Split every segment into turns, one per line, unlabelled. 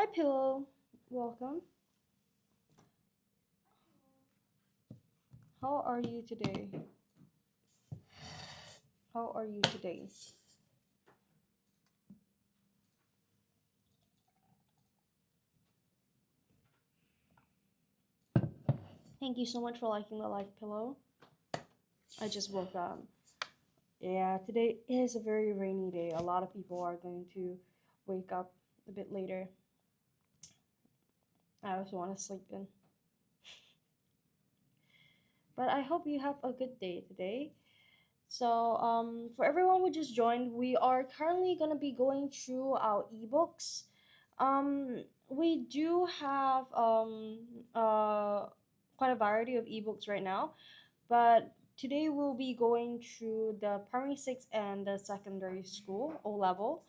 Hi, Pillow. Welcome. How are you today? How are you today? Thank you so much for liking the live pillow. I just woke up. Yeah, today is a very rainy day. A lot of people are going to wake up a bit later. I also want to sleep in. But I hope you have a good day today. So, for everyone who just joined, we are currently going to be going through our ebooks. We do have quite a variety of ebooks right now, but today we'll be going through the primary six and the secondary school O level.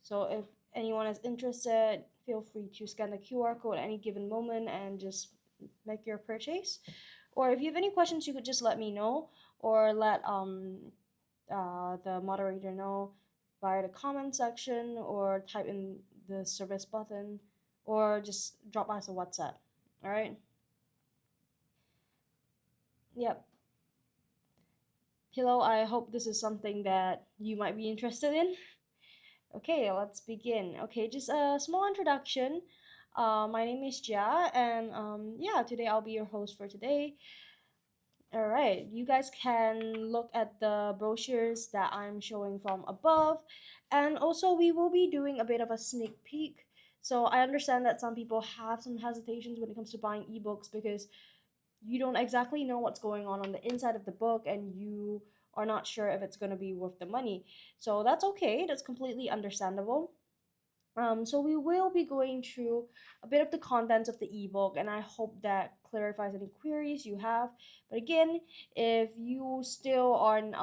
So, if anyone is interested, feel free to scan the QR code at any given moment and just make your purchase. Or if you have any questions, you could just let me know or let the moderator know via the comment section or type in the service button or just drop us a WhatsApp. All right. Yep. Pillow, I hope this is something that you might be interested in. Okay, let's begin. Okay, just a small introduction. My name is Jia, and yeah, today I'll be your host for today. All right, you guys can look at the brochures that I'm showing from above, and also we will be doing a bit of a sneak peek. So I understand that some people have some hesitations when it comes to buying ebooks because you don't exactly know what's going on the inside of the book and you are not sure if it's going to be worth the money. So that's okay, that's completely understandable. So we will be going through a bit of the contents of the ebook, and I hope that clarifies any queries you have. But again, if you still aren't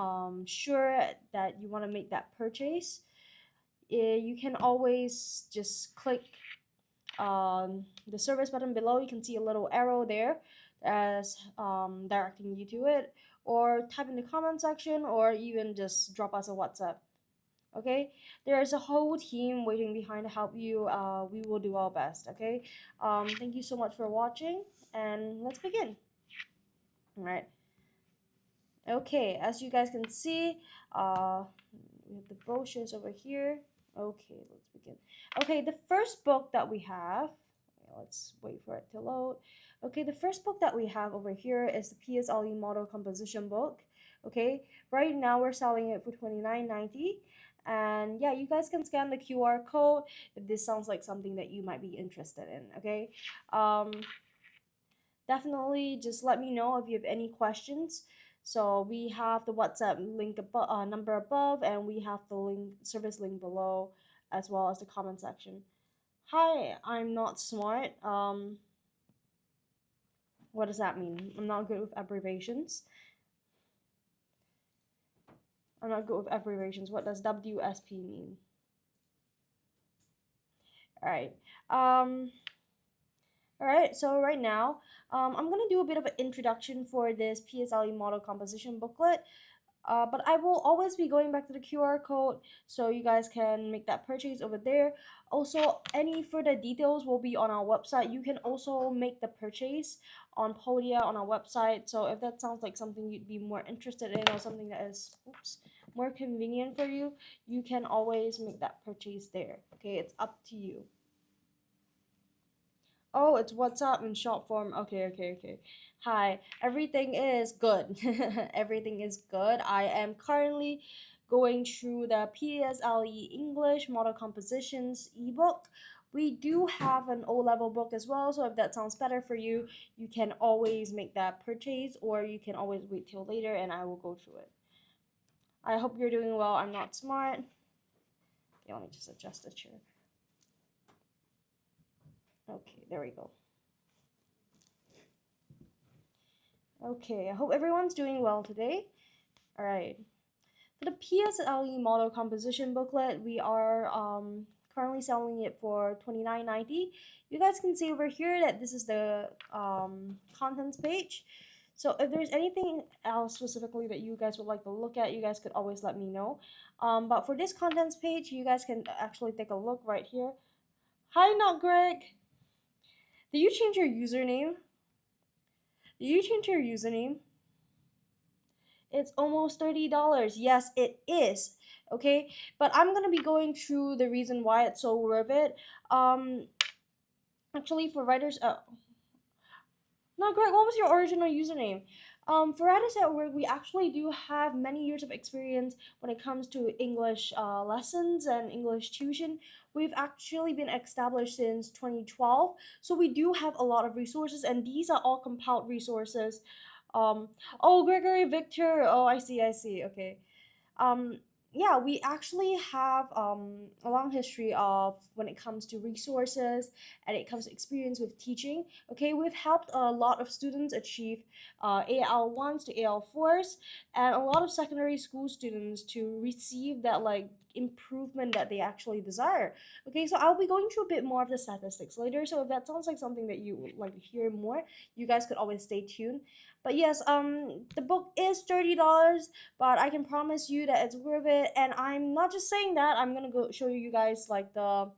sure that you want to make that purchase, you can always just click the service button below. You can see a little arrow there as directing you to it, or type in the comment section, or even just drop us a WhatsApp. Okay, there is a whole team waiting behind to help you. We will do our best. Okay, thank you so much for watching, and let's begin. All right. Okay, as you guys can see, we have the brochures over here. Okay, let's begin. Okay, the first book that we have, let's wait for it to load. Okay, the first book that we have over here is the PSLE Model Composition book. Okay, right now we're selling it for $29.90. And yeah, you guys can scan the QR code if this sounds like something that you might be interested in. Okay, um, definitely just let me know if you have any questions. So we have the WhatsApp link above, number above, and we have the link service link below, as well as the comment section. Hi, I'm not smart. What does that mean? I'm not good with abbreviations. I'm not good with abbreviations. What does WSP mean? All right. All right, so right now, I'm gonna do a bit of an introduction for this PSLE model composition booklet. But I will always be going back to the QR code so you guys can make that purchase over there. Also, any further details will be on our website. You can also make the purchase on Podia on our website. So if that sounds like something you'd be more interested in or something that is more convenient for you, you can always make that purchase there. Okay, it's up to you. Oh, it's WhatsApp in short form. Okay. Hi, everything is good. Everything is good. I am currently going through the PSLE English Model Compositions ebook. We do have an O level book as well, so if that sounds better for you, you can always make that purchase or you can always wait till later and I will go through it. I hope you're doing well. I'm not smart. Okay, let me just adjust the chair. Okay, there we go. Okay, I hope everyone's doing well today. All right. For the PSLE model composition booklet, we are currently selling it for $29.90. You guys can see over here that this is the contents page. So if there's anything else specifically that you guys would like to look at, you guys could always let me know. But for this contents page, you guys can actually take a look right here. Hi, not Greg. Did you change your username? Did you change your username? It's almost $30. Yes, it is. Okay, but I'm gonna be going through the reason why it's so worth it. Um, Actually, for writers, no, Greg, what was your original username? For writers at work, we actually do have many years of experience when it comes to English lessons and English tuition. We've actually been established since 2012, so we do have a lot of resources, and these are all compiled resources. Um, oh, Gregory Victor. Oh, I see. Okay. um, yeah, we actually have a long history of when it comes to resources and it comes to experience with teaching. Okay, we've helped a lot of students achieve AL1s to AL4s, and a lot of secondary school students to receive that like improvement that they actually desire. Okay, so I'll be going through a bit more of the statistics later. So if that sounds like something that you would like to hear more, you guys could always stay tuned. But yes, the book is $30, but I can promise you that it's worth it. And I'm not just saying that, I'm gonna go show you guys like the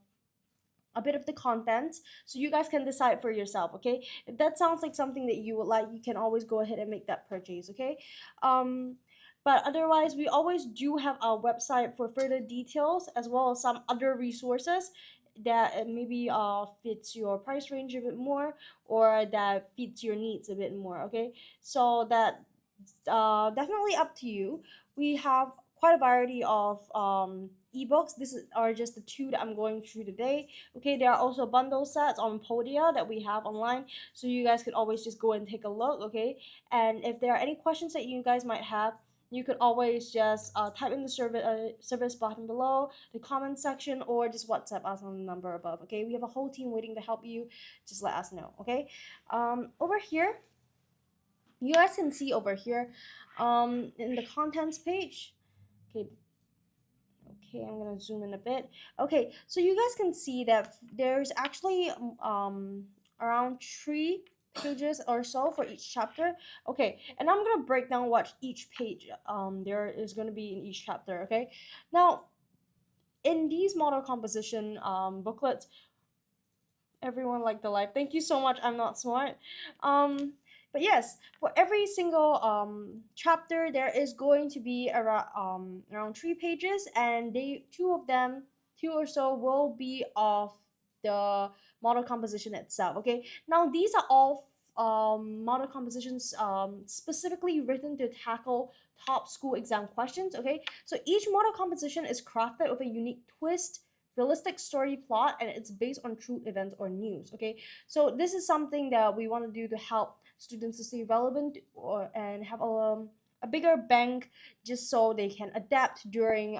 a bit of the content so you guys can decide for yourself. Okay, if that sounds like something that you would like, you can always go ahead and make that purchase. Okay, um but otherwise we always do have our website for further details as well as some other resources that maybe fits your price range a bit more or that fits your needs a bit more. Okay, so that definitely up to you. We have quite a variety of ebooks. Are just the two that I'm going through today. Okay, there are also bundle sets on Podia that we have online, so you guys could always just go and take a look. Okay, and if there are any questions that you guys might have, you could always just type in the service button below, the comment section, or just WhatsApp us on the number above. Okay, we have a whole team waiting to help you. Just let us know. Okay, over here you guys can see over here in the contents page. Okay, okay, I'm gonna zoom in a bit. Okay, so you guys can see that there's actually around 3 pages or so for each chapter. Okay, and I'm gonna break down what each page there is gonna be in each chapter. Okay, now in these model composition booklets, everyone liked the live. Thank you so much. I'm not smart. Um, but yes, for every single chapter, there is going to be around 3 pages, and they two of them, two or so, will be of the model composition itself. Okay, now these are all model compositions specifically written to tackle top school exam questions. Okay, so each model composition is crafted with a unique twist, realistic story plot, and it's based on true events or news. Okay, so this is something that we want to do to help students to stay relevant or and have a bigger bank just so they can adapt during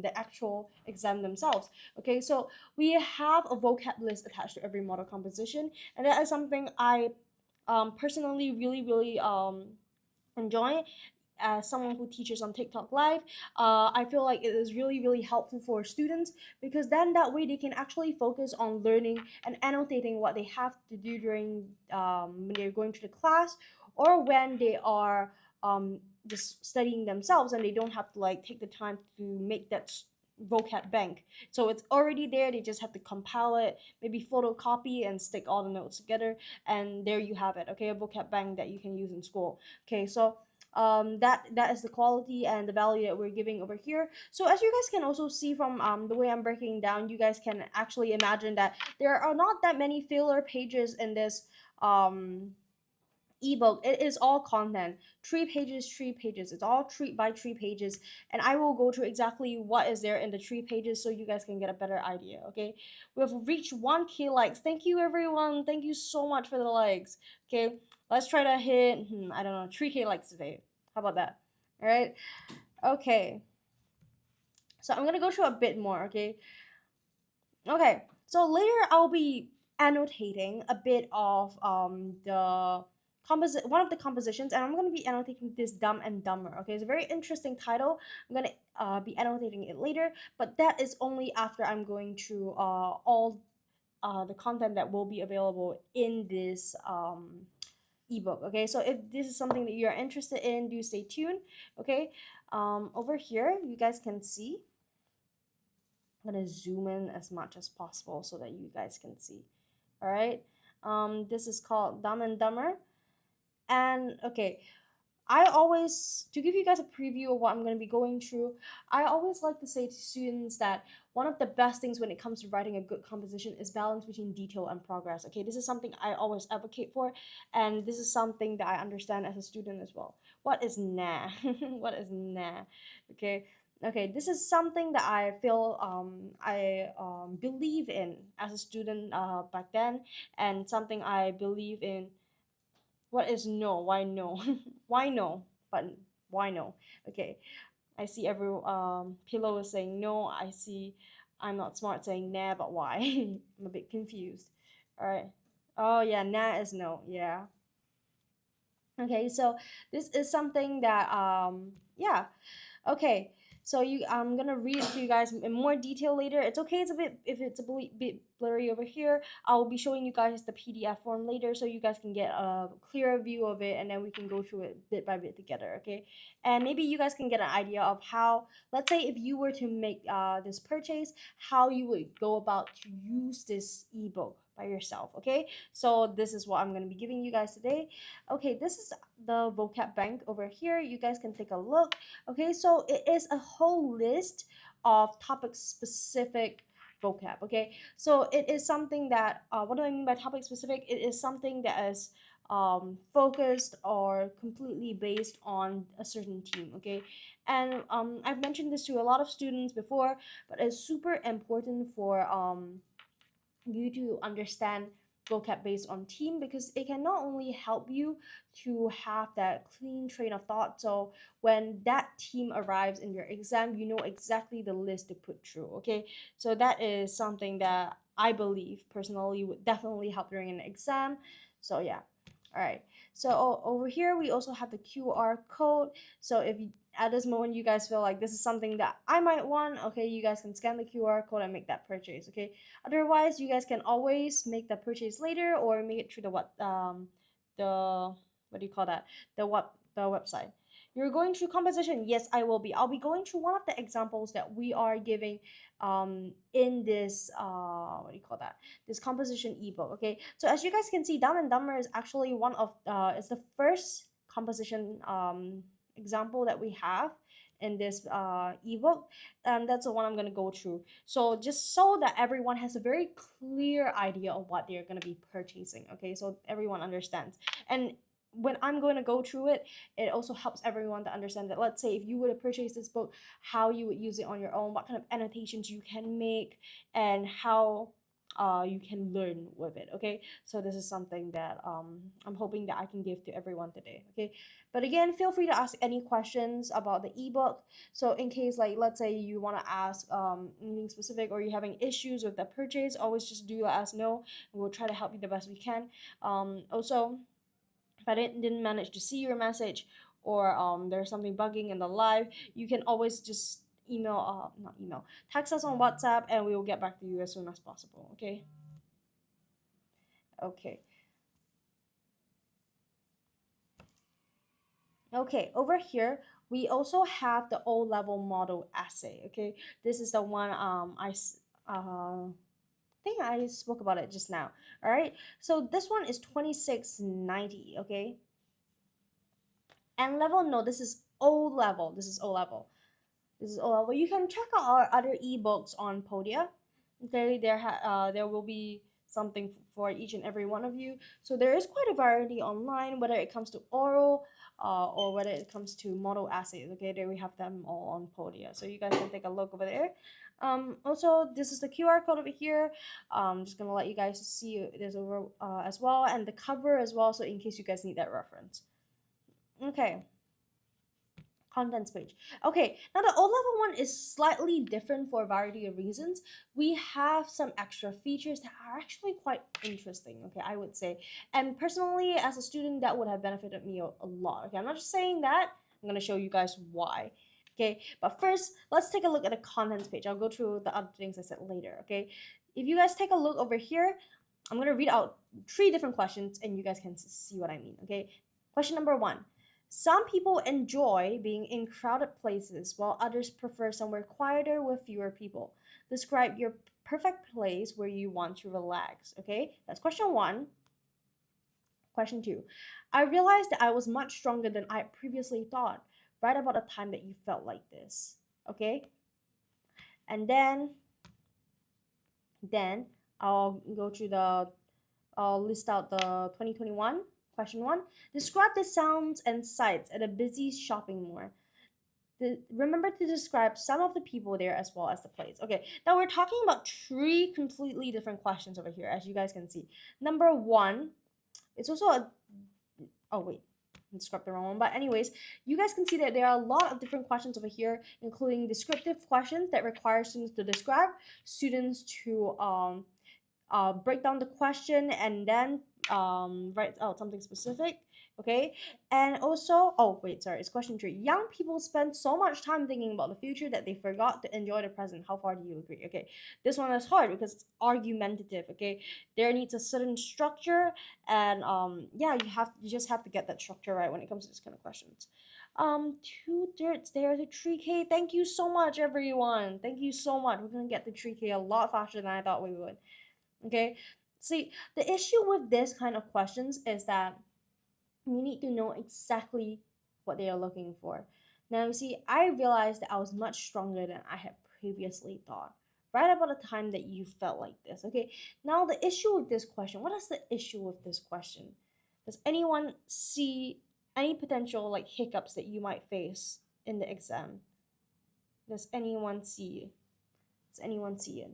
the actual exam themselves. Okay, so we have a vocab list attached to every model composition, and that is something I personally really enjoy as someone who teaches on TikTok Live. I feel like it is really helpful for students because then that way they can actually focus on learning and annotating what they have to do during when they're going to the class or when they are just studying themselves and they don't have to like take the time to make that vocab bank. So it's already there. They just have to compile it, maybe photocopy and stick all the notes together, and there you have it. Okay, a vocab bank that you can use in school. Okay, so that is the quality and the value that we're giving over here. So as you guys can also see from the way I'm breaking down, you guys can actually imagine that there are not that many filler pages in this ebook. It is all content, 3 pages, 3 pages. It's all 3 by 3 pages, and I will go through exactly what is there in the 3 pages so you guys can get a better idea. Okay, we've reached 1K likes. Thank you everyone, thank you so much for the likes. Okay, let's try to hit I don't know, 3K likes today. How about that? All right, okay, so I'm gonna go through a bit more. Okay, so later I'll be annotating a bit of the one of the compositions, and I'm gonna be annotating this Dumb and Dumber. Okay, it's a very interesting title. I'm gonna be annotating it later, but that is only after I'm going through all the content that will be available in this ebook. Okay, so if this is something that you're interested in, do stay tuned. Okay, over here you guys can see I'm gonna zoom in as much as possible so that you guys can see. All right. This is called Dumb and Dumber. And okay, I always, to give you guys a preview of what I'm going to be going through, I always like to say to students that one of the best things when it comes to writing a good composition is balance between detail and progress. Okay, this is something I always advocate for, and this is something that I understand as a student as well. What is nah? What is nah? Okay. Okay, this is something that I feel I believe in as a student back then, and something I believe in. What is no? Why no? Why no? But why no? Okay. I see every pillow is saying no. I see I'm not smart saying nah, but why? I'm a bit confused. All right. Oh yeah, nah is no. Yeah. Okay, so this is something that yeah. Okay, so I'm gonna read it to you guys in more detail later. It's okay. It's a bit if it's a bit blurry over here. I'll be showing you guys the PDF form later, so you guys can get a clearer view of it, and then we can go through it bit by bit together. Okay, and maybe you guys can get an idea of how. Let's say if you were to make this purchase, how you would go about to use this ebook by yourself. Okay, so this is what I'm gonna be giving you guys today. Okay, this is the vocab bank over here. You guys can take a look. Okay, so it is a whole list of topic specific vocab. Okay, so it is something that what do I mean by topic specific? It is something that is focused or completely based on a certain team. Okay, and I've mentioned this to a lot of students before, but it's super important for you to understand vocab based on team because it can not only help you to have that clean train of thought, so when that team arrives in your exam you know exactly the list to put through. Okay, so that is something that I believe personally would definitely help during an exam. So yeah. All right, so over here we also have the QR code. So if you, at this moment you guys feel like this is something that I might want, okay, you guys can scan the QR code and make that purchase. Okay, otherwise, you guys can always make the purchase later or make it through the what do you call that? The website. You're going through composition. Yes, I will be. I'll be going through one of the examples that we are giving in this what do you call that? This composition ebook. Okay. So as you guys can see, Dumb and Dumber is actually one of it's the first composition example that we have in this ebook, and that's the one I'm going to go through, so just so that everyone has a very clear idea of what they're going to be purchasing. Okay, so everyone understands. And when I'm going to go through it, it also helps everyone to understand that, let's say if you were to purchase this book, how you would use it on your own, what kind of annotations you can make, and how you can learn with it. Okay, so this is something that I'm hoping that I can give to everyone today. Okay, but again, feel free to ask any questions about the ebook. So in case, like, let's say you want to ask anything specific or you're having issues with the purchase, always just do let us know, and we'll try to help you the best we can. Also, if I didn't manage to see your message, or there's something bugging in the live, you can always just email not email, text us on WhatsApp, and we will get back to you as soon as possible. Okay. Okay. Okay, over here we also have the O level model essay. Okay, this is the one think I spoke about it just now. All right, so this one is 2690. Okay, and level, no, this is O level. This is O level. This is O level. You can check out our other ebooks on Podia. Okay, there will be something for each and every one of you. So there is quite a variety online, whether it comes to oral, or whether it comes to model essays. Okay, there we have them all on Podia. So you guys can take a look over there. Also, this is the QR code over here. Just gonna let you guys see this over as well, and the cover as well. So in case you guys need that reference. Okay, contents page. Okay, now the O level one is slightly different for a variety of reasons. We have some extra features that are actually quite interesting, okay, I would say. And personally, as a student, that would have benefited me a lot. Okay, I'm not just saying that, I'm gonna show you guys why. Okay, but first, let's take a look at the contents page. I'll go through the other things I said later. Okay, if you guys take a look over here, I'm gonna read out 3 different questions and you guys can see what I mean. Okay, question number 1. Some people enjoy being in crowded places while others prefer somewhere quieter with fewer people. Describe your perfect place where you want to relax. Okay, that's question one. Question two, I realized that I was much stronger than I previously thought. Write about a time that you felt like this. Okay, and then I'll go through the I'll list out the 2021 question one. Describe the sounds and sights at a busy shopping mall. Remember to describe some of the people there as well as the place. Okay, now we're talking about three completely different questions over here, as you guys can see. Number one, it's also a oh wait, I described the wrong one. But anyways, you guys can see that there are a lot of different questions over here, including descriptive questions that require students to describe, students to break down the question and then write out something specific. Okay, and also, oh wait, sorry, it's question three. Young people spend so much time thinking about the future that they forgot to enjoy the present. How far do you agree? Okay, this one is hard because it's argumentative. Okay, there needs a certain structure, and yeah, you just have to get that structure right when it comes to this kind of questions. Two-thirds there to 3K. Thank you so much, everyone. Thank you so much. We're gonna get to 3K a lot faster than I thought we would. Okay, see, the issue with this kind of questions is that you need to know exactly what they are looking for. Now, you see, I realized that I was much stronger than I had previously thought. Right about the time that you felt like this. Okay, now the issue with this question, what is the issue with this question? Does anyone see any potential like hiccups that you might face in the exam? Does anyone see? Does anyone see it?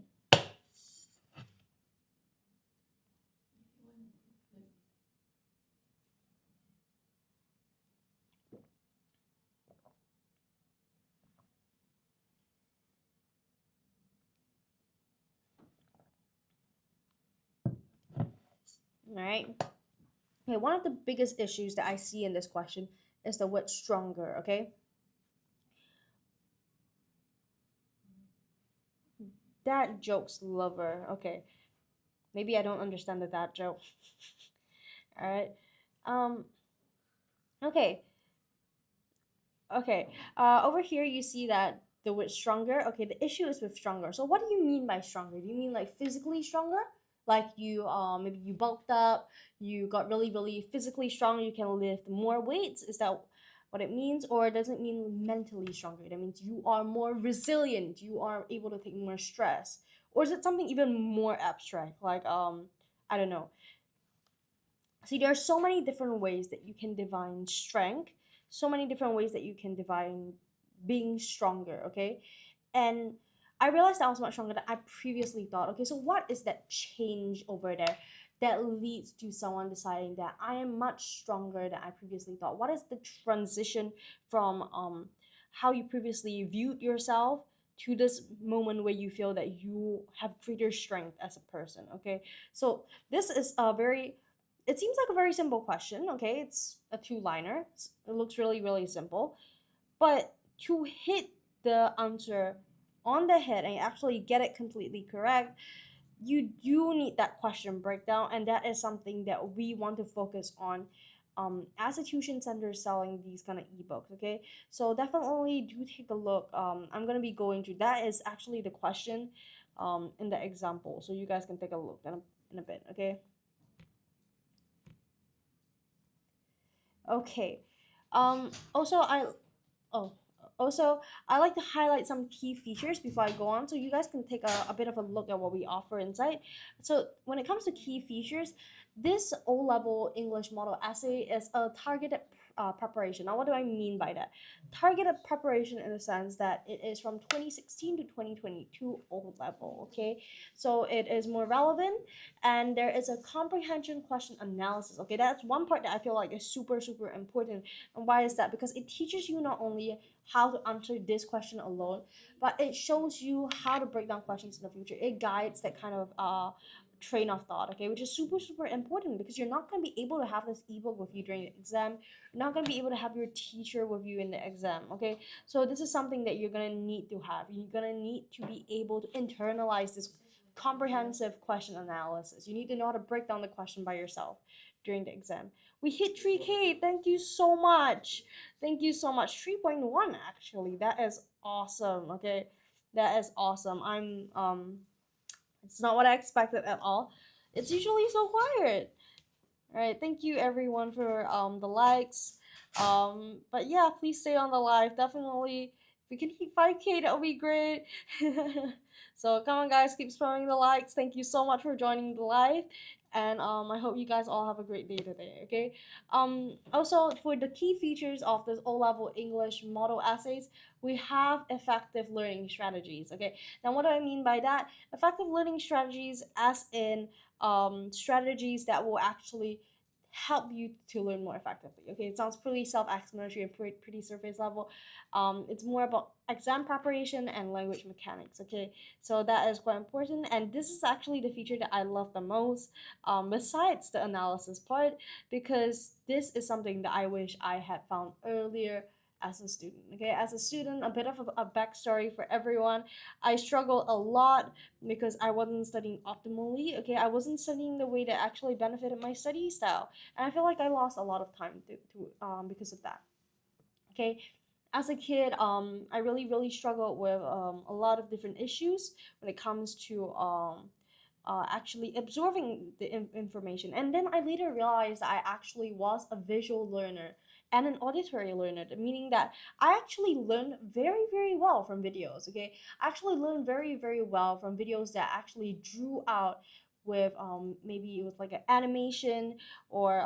All right. Okay, one of the biggest issues that I see in this question is the word stronger, okay? Dad jokes lover. Okay. Maybe I don't understand the dad joke. All right. Um okay. Okay. Over here you see that the word stronger. Okay, the issue is with stronger. So what do you mean by stronger? Do you mean like physically stronger? Like you maybe you bulked up, you got really physically strong, you can lift more weights? Is that what it means? Or does it mean mentally stronger? That means you are more resilient, you are able to take more stress. Or is it something even more abstract? Like I don't know. See, there are so many different ways that you can define strength, so many different ways that you can define being stronger, okay? And I realized I was much stronger than I previously thought. Okay, so what is that change over there that leads to someone deciding that I am much stronger than I previously thought? What is the transition from how you previously viewed yourself to this moment where you feel that you have greater strength as a person? Okay, so this is a very it seems like a very simple question. Okay, it's a two-liner. It looks really simple, but to hit the answer on the head and actually get it completely correct, you do need that question breakdown, and that is something that we want to focus on as a tuition center selling these kind of ebooks. Okay, so definitely do take a look. I'm gonna be going through that is actually the question in the example, so you guys can take a look in a bit. Okay. Okay. Also, oh also I like to highlight some key features before I go on, so you guys can take a bit of a look at what we offer inside. So when it comes to key features, this O-level English model essay is a targeted preparation. Now, what do I mean by that? Targeted preparation in the sense that it is from 2016 to 2022 O-level. Okay, so it is more relevant, and there is a comprehension question analysis. Okay, that's one part that I feel like is super important. And why is that? Because it teaches you not only how to answer this question alone, but it shows you how to break down questions in the future. It guides that kind of train of thought, okay, which is super important because you're not going to be able to have this ebook with you during the exam. You're not going to be able to have your teacher with you in the exam, okay? So this is something that you're going to need to have. You're going to need to be able to internalize this comprehensive question analysis. You need to know how to break down the question by yourself during the exam. We hit 3K. Thank you so much. Thank you so much. 3.1 actually. That is awesome. Okay. That is awesome. It's not what I expected at all. It's usually so quiet. All right, thank you everyone for the likes. But yeah, please stay on the live. Definitely, if we can hit 5K, that would be great. So come on, guys, keep spamming the likes. Thank you so much for joining the live, and I hope you guys all have a great day today. Okay. Also, for the key features of this O-level English model essays, we have effective learning strategies. Okay. Now, what do I mean by that? Effective learning strategies, as in strategies that will actually help you to learn more effectively. Okay, it sounds pretty self-explanatory and pretty surface level. It's more about exam preparation and language mechanics. Okay, so that is quite important, and this is actually the feature that I love the most, besides the analysis part, because this is something that I wish I had found earlier as a student. Okay, as a student, a bit of a backstory for everyone. I struggled a lot because I wasn't studying optimally. Okay, I wasn't studying the way that actually benefited my study style, and I feel like I lost a lot of time because of that. Okay, as a kid, I really struggled with a lot of different issues when it comes to actually absorbing the information. And then I later realized I actually was a visual learner and an auditory learner, meaning that I actually learned very well from videos. Okay, I actually learned very well from videos that actually drew out with maybe with like an animation or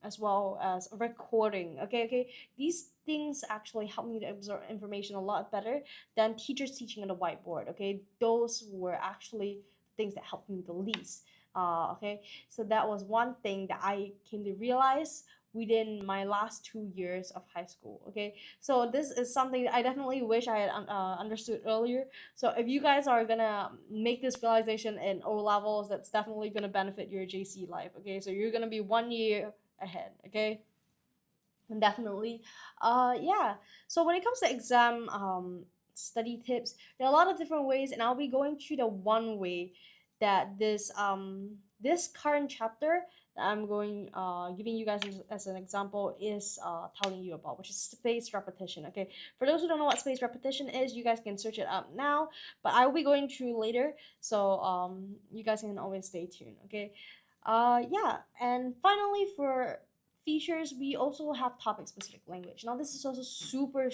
as well as a recording. Okay, these things actually help me to absorb information a lot better than teachers teaching on the whiteboard. Okay, those were actually things that helped me the least. Okay, so that was one thing that I came to realize within my last 2 years of high school. Okay, so this is something that I definitely wish I had understood earlier. So if you guys are gonna make this realization in O levels, that's definitely gonna benefit your JC life. Okay, so you're gonna be 1 year ahead. Okay, and definitely, yeah. So when it comes to exam study tips, there are a lot of different ways, and I'll be going through the one way that this current chapter that I'm going giving you guys as an example is telling you about, which is spaced repetition. Okay, for those who don't know what spaced repetition is, you guys can search it up now, but I will be going through later, so you guys can always stay tuned. Okay, yeah, and finally for features, we also have topic specific language. Now this is also super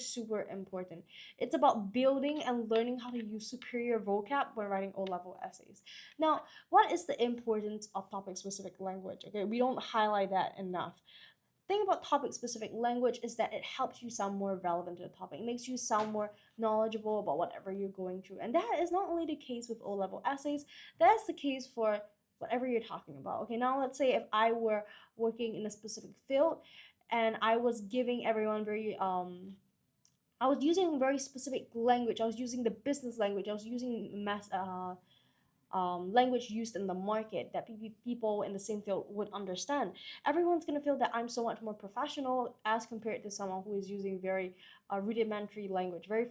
important. It's about building and learning how to use superior vocab when writing O-level essays. Now, what is the importance of topic specific language? Okay, we don't highlight that enough. Thing about topic specific language is that it helps you sound more relevant to the topic. It makes you sound more knowledgeable about whatever you're going through. And that is not only the case with O-level essays, that's the case for whatever you're talking about. Okay, now let's say if I were working in a specific field and I was giving everyone I was using very specific language. I was using the business language. I was using language used in the market that people in the same field would understand. Everyone's gonna feel that I'm so much more professional as compared to someone who is using very rudimentary language, very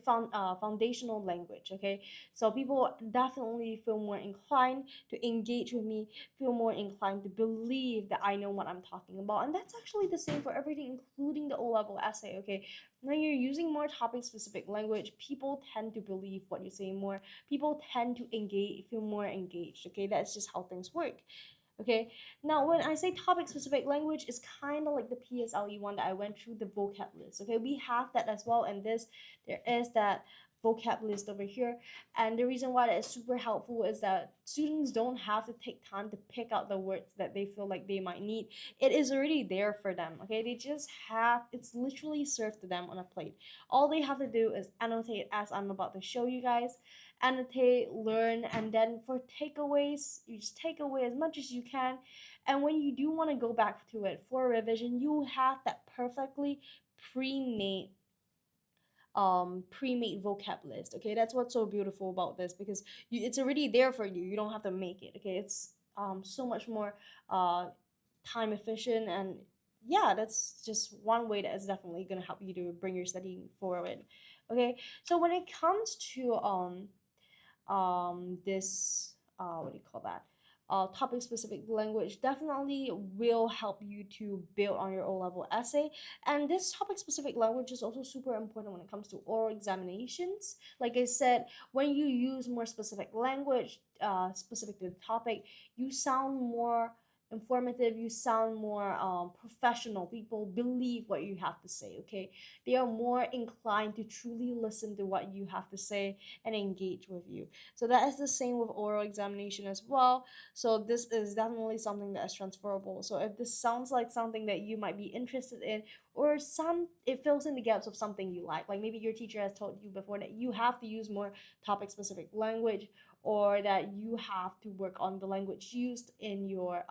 foundational language. Okay, so people definitely feel more inclined to engage with me, feel more inclined to believe that I know what I'm talking about, and that's actually the same for everything, including the O-level essay. Okay, when you're using more topic specific language, people tend to believe what you say more, people tend to engage, feel more engaged. Okay, that's just how things work. Okay, now when I say topic specific language, it's kind of like the PSLE one that I went through, the vocab list. Okay, we have that as well, and there is that vocab list over here. And the reason why that is super helpful is that students don't have to take time to pick out the words that they feel like they might need. It is already there for them. Okay, they just have, it's literally served to them on a plate. All they have to do is annotate, as I'm about to show you guys, annotate, learn, and then for takeaways, you just take away as much as you can. And when you do want to go back to it for revision, you have that perfectly pre-made pre-made vocab list. Okay, that's what's so beautiful about this, because it's already there for you. You don't have to make it. Okay, it's so much more time efficient, and yeah, that's just one way that is definitely going to help you to bring your studying forward. Okay, so when it comes to this what do you call that, topic specific language definitely will help you to build on your O level essay. And this topic specific language is also super important when it comes to oral examinations. Like I said, when you use more specific language, specific to the topic, you sound more informative, you sound more professional. People believe what you have to say, okay? They are more inclined to truly listen to what you have to say and engage with you. So that is the same with oral examination as well. So this is definitely something that is transferable. So if this sounds like something that you might be interested in, or some it fills in the gaps of something you like maybe your teacher has told you before that you have to use more topic specific language, or that you have to work on the language used in your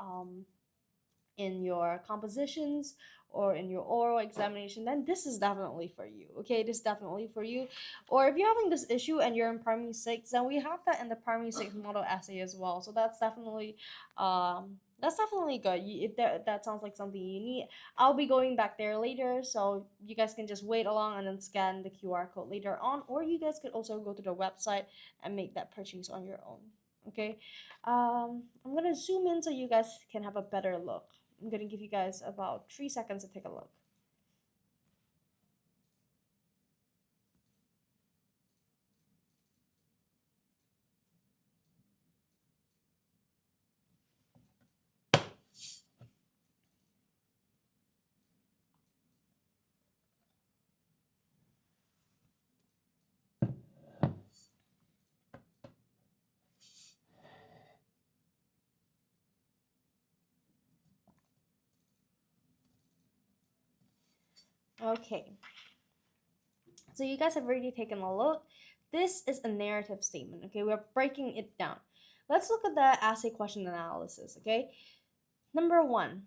compositions or in your oral examination, then this is definitely for you. Okay, this is definitely for you. Or if you're having this issue and you're in primary six, then we have that in the primary six model essay as well. So that's definitely good. If that sounds like something you need, I'll be going back there later, so you guys can just wait along and then scan the QR code later on, or you guys could also go to the website and make that purchase on your own. Okay, I'm gonna zoom in so you guys can have a better look. I'm gonna give you guys about 3 seconds to take a look. Okay, so you guys have already taken a look. This is a narrative statement. Okay, we're breaking it down. Let's look at the essay question analysis. Okay, number one,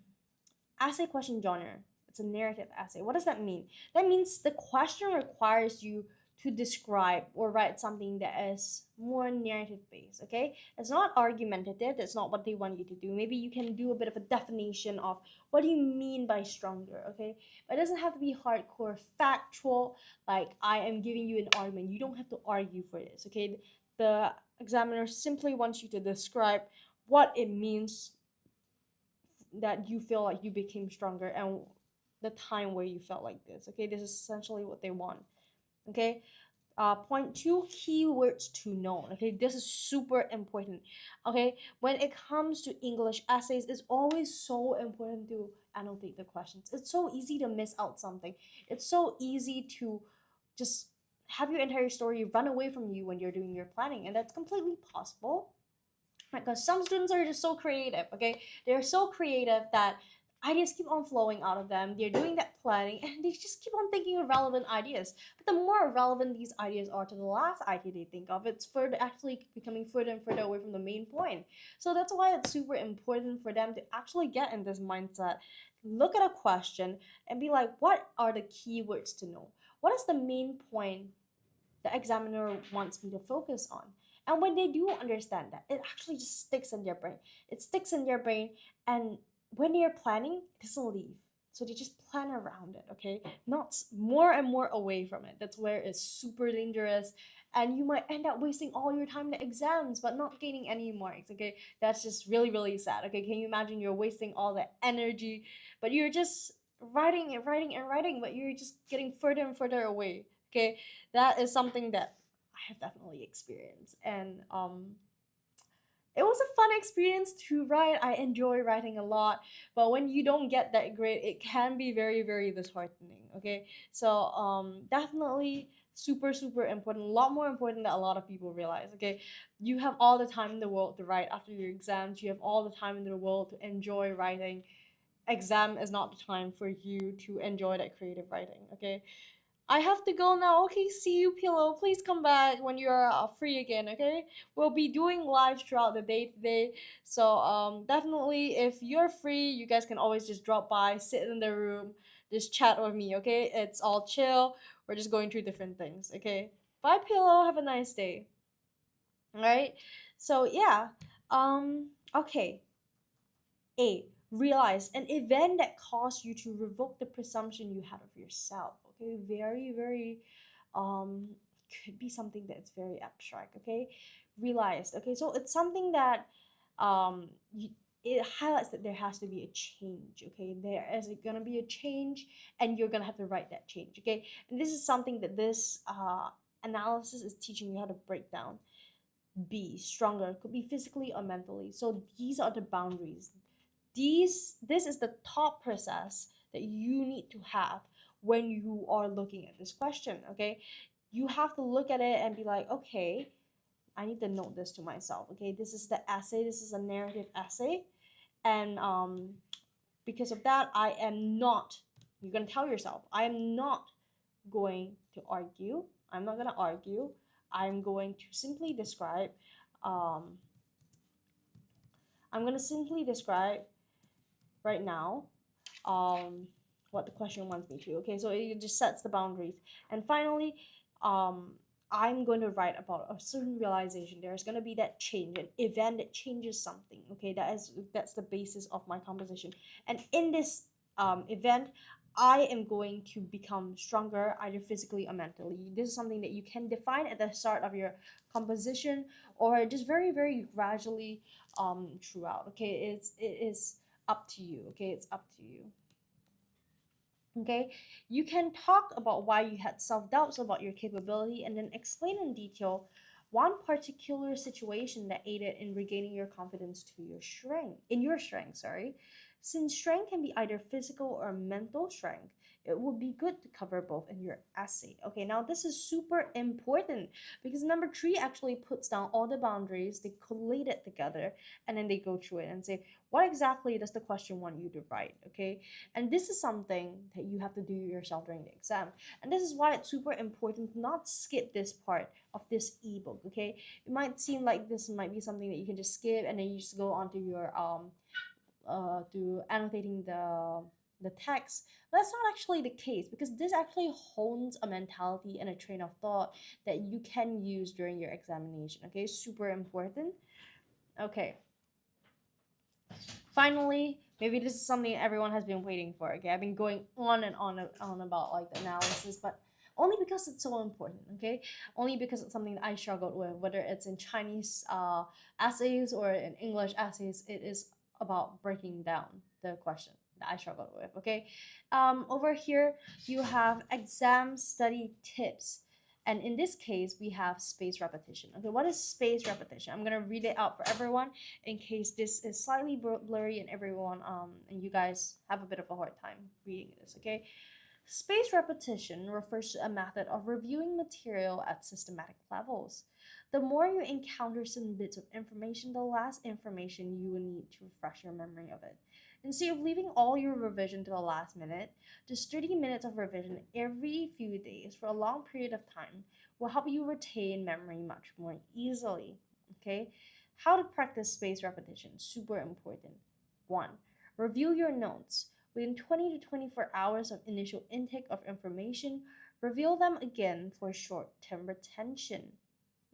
essay question genre. It's a narrative essay. What does that mean? That means the question requires you to describe or write something that is more narrative based. Okay, it's not argumentative. That's not what they want you to do. Maybe you can do a bit of a definition of what do you mean by stronger. Okay, but it doesn't have to be hardcore factual. Like I am giving you an argument. You don't have to argue for this. Okay, the examiner simply wants you to describe what it means that you feel like you became stronger and the time where you felt like this. Okay, this is essentially what they want. Okay, point two, keywords to know. Okay, this is super important. Okay, when it comes to English essays, it's always so important to annotate the questions. It's so easy to miss out something. It's so easy to just have your entire story run away from you when you're doing your planning, and that's completely possible because some students are just so creative. Okay, they're so creative that ideas keep on flowing out of them. They're doing that planning and they just keep on thinking of relevant ideas, but the more relevant these ideas are to the last idea they think of, it's further actually becoming further and further away from the main point. So that's why it's super important for them to actually get in this mindset, look at a question and be like, what are the keywords to know, what is the main point the examiner wants me to focus on. And when they do understand that, it actually just sticks in their brain. It sticks in their brain, and when they're planning, it doesn't leave. So they just plan around it, okay? Not more and more away from it. That's where it's super dangerous. And you might end up wasting all your time in the exams, but not gaining any marks, okay? That's just really, really sad, okay? Can you imagine you're wasting all the energy, but you're just writing and writing and writing, but you're just getting further and further away, okay? That is something that I have definitely experienced, and it was a fun experience to write. I enjoy writing a lot, but when you don't get that grade, it can be very, very disheartening. Okay, so definitely super, super important. A lot more important than a lot of people realize. Okay, you have all the time in the world to write after your exams. You have all the time in the world to enjoy writing. Exam is not the time for you to enjoy that creative writing. Okay, I have to go now. Okay, see you, Pillow. Please come back when you're free again. Okay, we'll be doing lives throughout the day today. So definitely, if you're free, you guys can always just drop by, sit in the room, just chat with me. Okay, it's all chill. We're just going through different things. Okay, bye, Pillow. Have a nice day. All right. So yeah. Okay. A. Realize an event that caused you to revoke the presumption you had of yourself. Okay, very, very, um, could be something that's very abstract. Okay, realized. Okay, so it's something that you, it highlights that there has to be a change. Okay, there is gonna be a change, and you're gonna have to write that change. Okay, and this is something that this analysis is teaching you how to break down. Be stronger, could be physically or mentally. So these are the boundaries. This is the thought process that you need to have when you are looking at this question. Okay, you have to look at it and be like, okay, I need to note this to myself. Okay, this is the essay, this is a narrative essay, and because of that, I am not, you're gonna tell yourself, I am not going to argue. I'm not gonna argue. I'm going to simply describe um, I'm gonna simply describe right now um, what the question wants me to. Okay, so it just sets the boundaries. And finally, um, I'm going to write about a certain realization. There's going to be that change, an event that changes something. Okay, that's the basis of my composition. And in this event, I am going to become stronger either physically or mentally. This is something that you can define at the start of your composition, or just very, very gradually throughout. Okay, it is up to you. Okay, it's up to you. Okay, you can talk about why you had self-doubts about your capability, and then explain in detail one particular situation that aided in regaining your confidence to your strength in your strength. Sorry, since strength can be either physical or mental strength, it would be good to cover both in your essay. Okay, now this is super important because number three actually puts down all the boundaries, they collate it together, and then they go through it and say, what exactly does the question want you to write? Okay, and this is something that you have to do yourself during the exam. And this is why it's super important to not skip this part of this ebook. Okay, it might seem like this might be something that you can just skip and then you just go onto your to annotating the text. That's not actually the case, because this actually hones a mentality and a train of thought that you can use during your examination. Okay, super important. Okay, finally, maybe this is something everyone has been waiting for. Okay, I've been going on and on and on about like the analysis, but only because it's so important. Okay, only because it's something that I struggled with, whether it's in Chinese essays or in English essays. It is about breaking down the question that I struggled with. Okay, over here you have exam study tips. And in this case, we have space repetition. Okay, what is space repetition? I'm gonna read it out for everyone in case this is slightly blurry and everyone and you guys have a bit of a hard time reading this. Okay, space repetition refers to a method of reviewing material at systematic levels. The more you encounter certain bits of information, the less information you will need to refresh your memory of it. Instead of leaving all your revision to the last minute, just 30 minutes of revision every few days for a long period of time will help you retain memory much more easily. Okay? How to practice spaced repetition, super important. 1. Review your notes. Within 20 to 24 hours of initial intake of information, review them again for short term retention.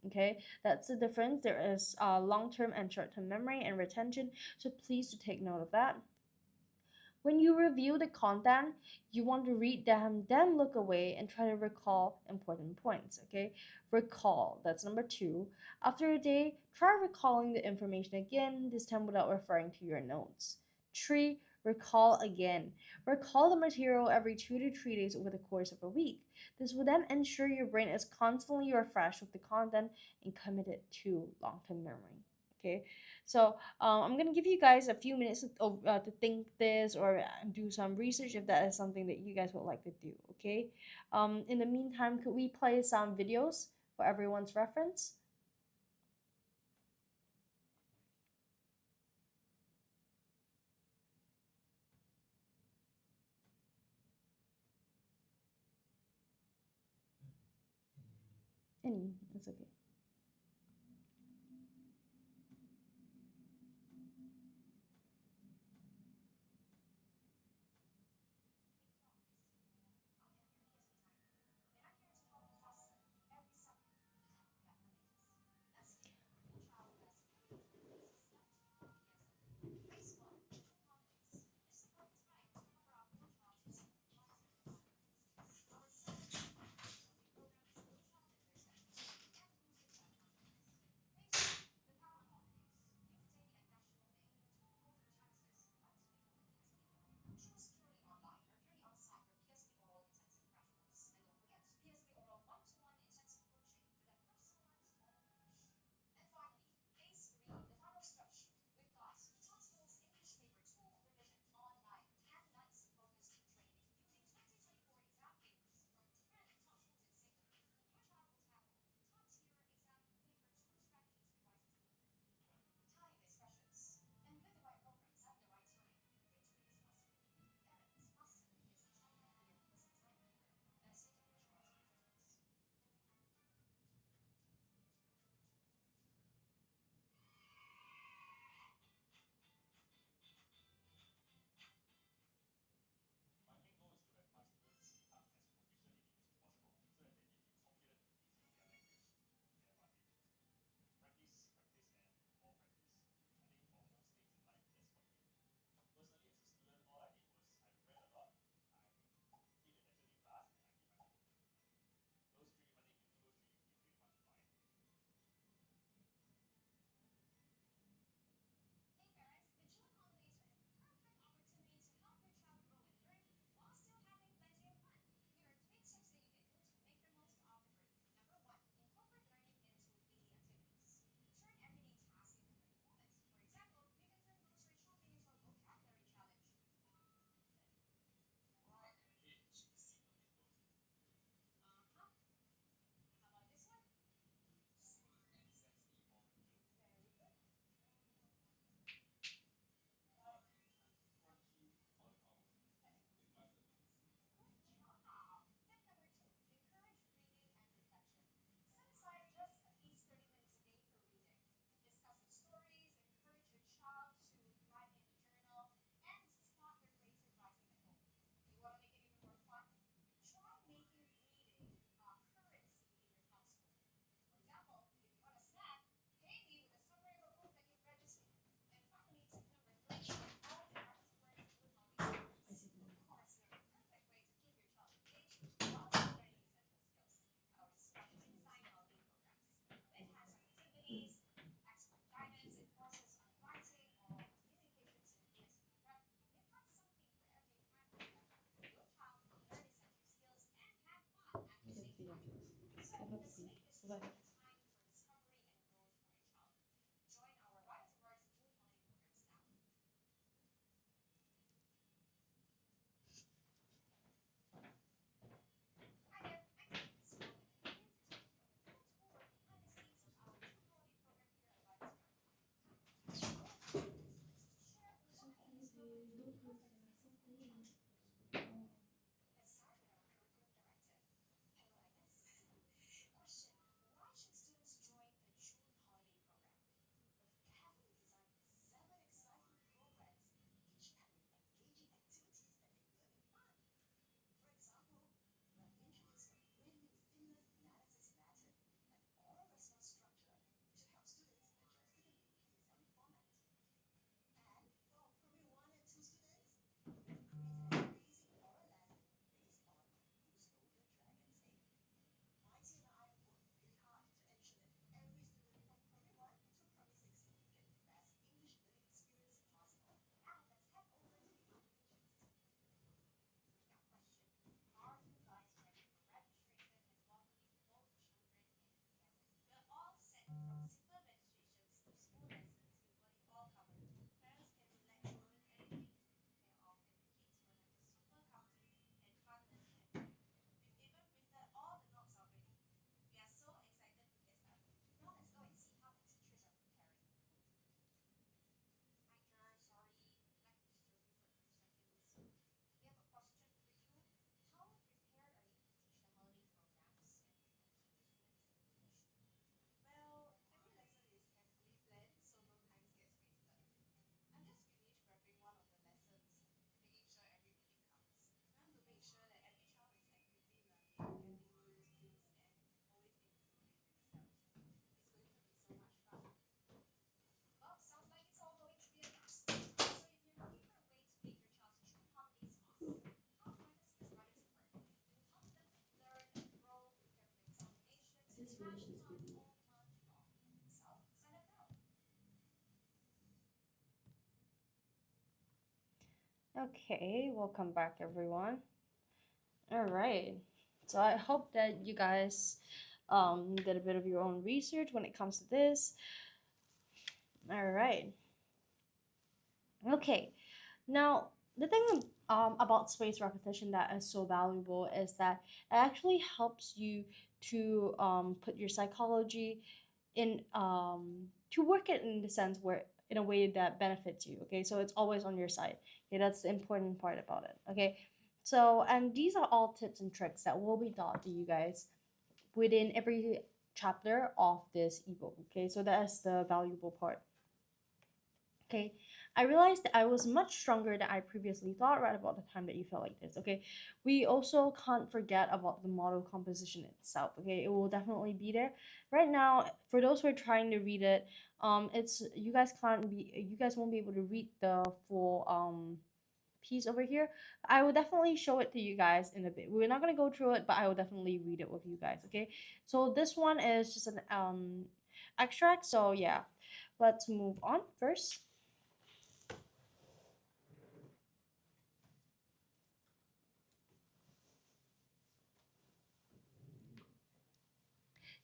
Okay, that's the difference. There is long term and short term memory and retention, so please do take note of that. When you review the content, you want to read them, then look away and try to recall important points. Okay, recall, that's number 2. After a day, try recalling the information again, this time without referring to your notes. 3. Recall again. Recall the material every 2 to 3 days over the course of a week. This will then ensure your brain is constantly refreshed with the content and committed to long term memory. Okay, so I'm gonna give you guys a few minutes to think this or do some research if that is something that you guys would like to do. Okay. In the meantime, could we play some videos for everyone's reference? Any, it's okay. Bye. Okay, welcome back, everyone. All right. So I hope that you guys did a bit of your own research when it comes to this. All right. Okay. Now, the thing about spaced repetition that is so valuable is that it actually helps you to put your psychology in to work it in the sense where in a way that benefits you. Okay, so it's always on your side. Okay, that's the important part about it. Okay, so and these are all tips and tricks that will be taught to you guys within every chapter of this ebook. Okay, so that's the valuable part. Okay, I realized that I was much stronger than I previously thought right about the time that you felt like this. Okay, we also can't forget about the model composition itself. Okay, it will definitely be there. Right now, for those who are trying to read it, it's you guys won't be able to read the full piece over here. I will definitely show it to you guys in a bit. We're not gonna go through it, but I will definitely read it with you guys. Okay, so this one is just an extract. So yeah, let's move on first.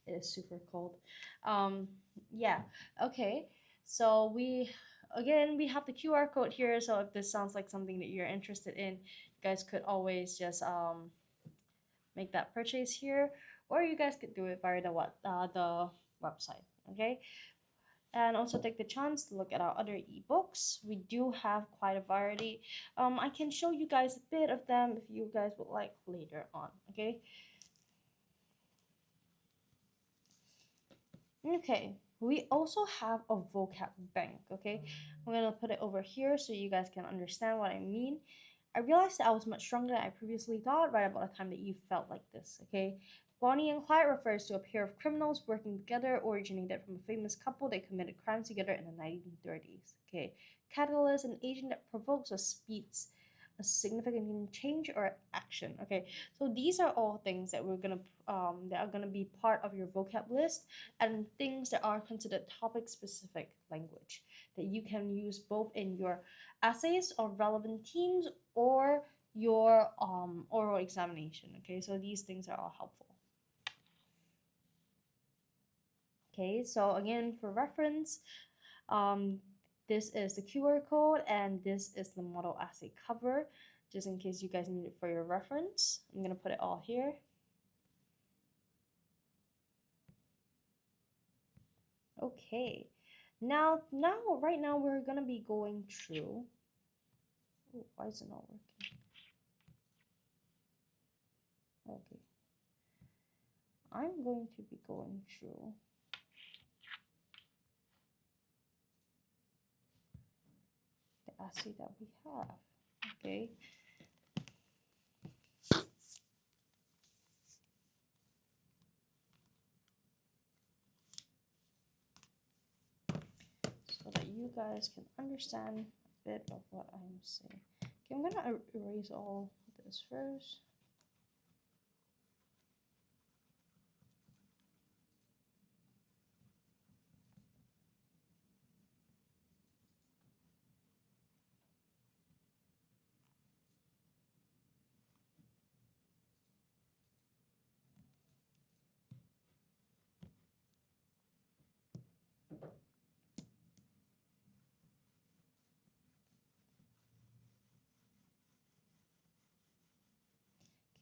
It is super cold. Um, yeah. Okay. So we have the QR code here. So if this sounds like something that you're interested in, you guys could always just make that purchase here, or you guys could do it via the website. Okay. And also take the chance to look at our other ebooks. We do have quite a variety. I can show you guys a bit of them if you guys would like later on. Okay. Okay, we also have a vocab bank. Okay, I'm gonna put it over here so you guys can understand what I mean. I realized that I was much stronger than I previously thought right about the time that you felt like this. Okay, Bonnie and Clyde refers to a pair of criminals working together, originated from a famous couple that committed crimes together in the 1930s. Okay, catalyst, an agent that provokes or speeds a significant change or action. Okay, so these are all things that are gonna be part of your vocab list and things that are considered topic specific language that you can use both in your essays on relevant themes or your oral examination. Okay, so these things are all helpful. Okay, so again, for reference, um, this is the QR code and this is the model assay cover, just in case you guys need it for your reference. I'm gonna put it all here. Okay, now, right now we're gonna be going through. Oh, why is it not working? Okay, I'm going to be going through the assay that we have. Okay, so that you guys can understand a bit of what I'm saying. Okay, I'm gonna erase all this first.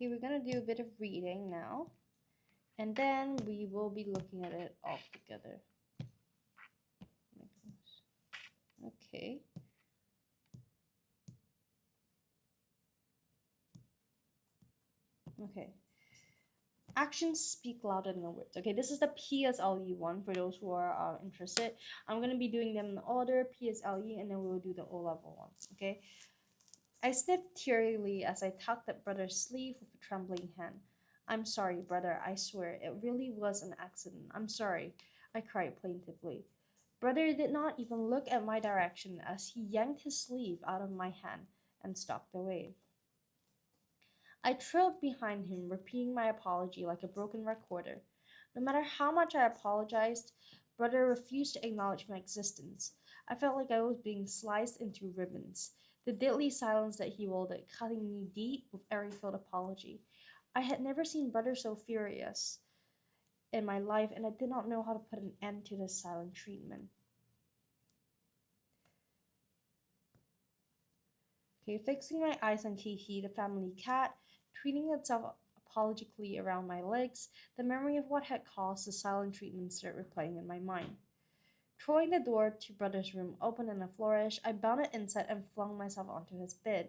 Okay, we're gonna do a bit of reading now, and then we will be looking at it all together. Okay. Okay. Actions speak louder than words. Okay, this is the PSLE one for those who are interested. I'm gonna be doing them in order, PSLE, and then we will do the O level ones. Okay. I sniffed tearily as I tugged at brother's sleeve with a trembling hand. I'm sorry, brother, I swear, it really was an accident. I'm sorry, I cried plaintively. Brother did not even look at my direction as he yanked his sleeve out of my hand and stalked away. I trailed behind him, repeating my apology like a broken recorder. No matter how much I apologized, brother refused to acknowledge my existence. I felt like I was being sliced into ribbons. The deadly silence that he wielded, cutting me deep with every failed apology. I had never seen brother so furious in my life, and I did not know how to put an end to this silent treatment. Okay, fixing my eyes on Kiki, the family cat, tweening itself apologetically around my legs, the memory of what had caused the silent treatment started replaying in my mind. Throwing the door to brother's room open in a flourish, I bounded inside and flung myself onto his bed.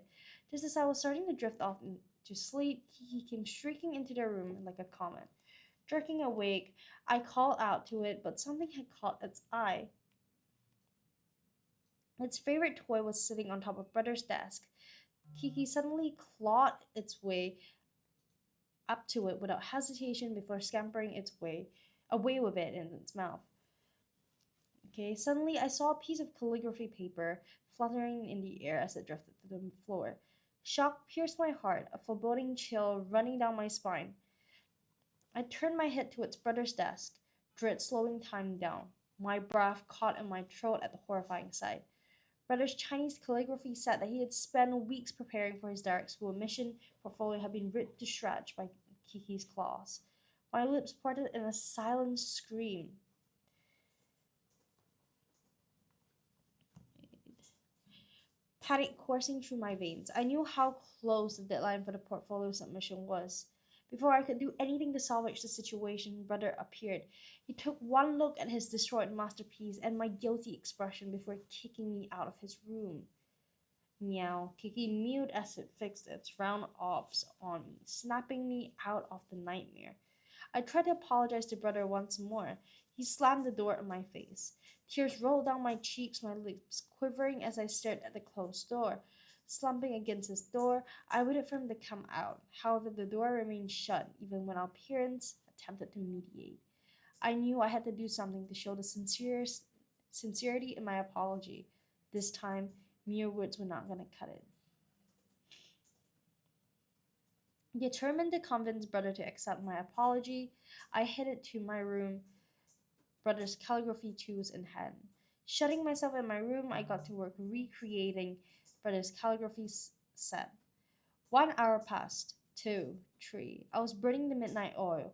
Just as I was starting to drift off into sleep, Kiki came shrieking into the room like a comet. Jerking awake, I called out to it, but something had caught its eye. Its favorite toy was sitting on top of brother's desk. Kiki suddenly clawed its way up to it without hesitation before scampering its way away with it in its mouth. Okay, suddenly I saw a piece of calligraphy paper fluttering in the air as it drifted to the floor. Shock pierced my heart, a foreboding chill running down my spine. I turned my head to its brother's desk, dread slowing time down. My breath caught in my throat at the horrifying sight. Brother's Chinese calligraphy said that he had spent weeks preparing for his direct school mission portfolio had been ripped to shreds by Kiki's claws. My lips parted in a silent scream. Panic coursing through my veins. I knew how close the deadline for the portfolio submission was. Before I could do anything to salvage the situation, brother appeared. He took one look at his destroyed masterpiece and my guilty expression before kicking me out of his room. Meow. Kiki mewed as it fixed its round orbs on me, snapping me out of the nightmare. I tried to apologize to brother once more. He slammed the door in my face. Tears rolled down my cheeks, my lips quivering as I stared at the closed door. Slumping against his door, I waited for him to come out. However, the door remained shut, even when our parents attempted to mediate. I knew I had to do something to show the sincerity in my apology. This time, mere words were not going to cut it. Determined to convince brother to accept my apology, I headed to my room, brother's calligraphy tools in hand. Shutting myself in my room, I got to work recreating brother's calligraphy set. 1 hour passed, two, three. I was burning the midnight oil.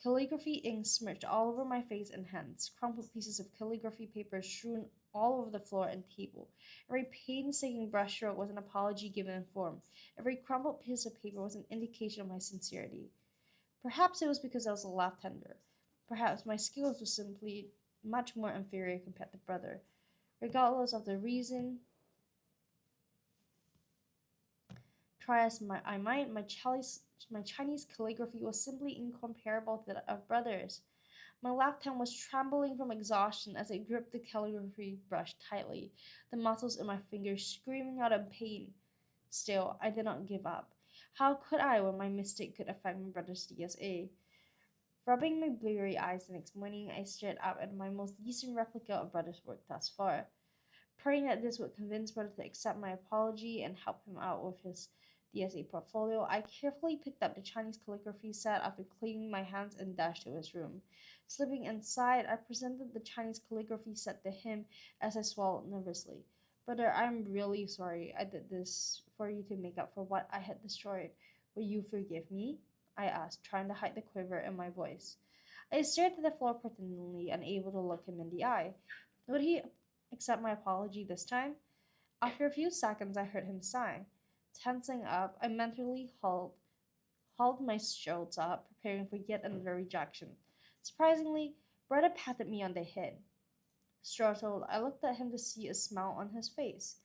Calligraphy ink smirched all over my face and hands, crumpled pieces of calligraphy paper strewn all over the floor and table. Every painstaking brushstroke was an apology given in form. Every crumpled piece of paper was an indication of my sincerity. Perhaps it was because I was a left-hander. Perhaps my skills were simply much more inferior compared to brother. Regardless of the reason, try as I might, my Chinese calligraphy was simply incomparable to that of brother's. My left hand was trembling from exhaustion as I gripped the calligraphy brush tightly, the muscles in my fingers screaming out in pain. Still, I did not give up. How could I when my mistake could affect my brother's DSA? Rubbing my bleary eyes the next morning, I stared up at my most decent replica of brother's work thus far, praying that this would convince brother to accept my apology and help him out with his DSA portfolio. I carefully picked up the Chinese calligraphy set after cleaning my hands and dashed to his room. Slipping inside, I presented the Chinese calligraphy set to him as I swallowed nervously. Brother, I'm really sorry I did this for you to make up for what I had destroyed. Will you forgive me? I asked, trying to hide the quiver in my voice. I stared at the floor pretendingly, unable to look him in the eye. Would he accept my apology this time? After a few seconds, I heard him sigh. Tensing up, I mentally hauled my shoulders up, preparing for yet another rejection. Surprisingly, brother patted me on the head. Startled, I looked at him to see a smile on his face.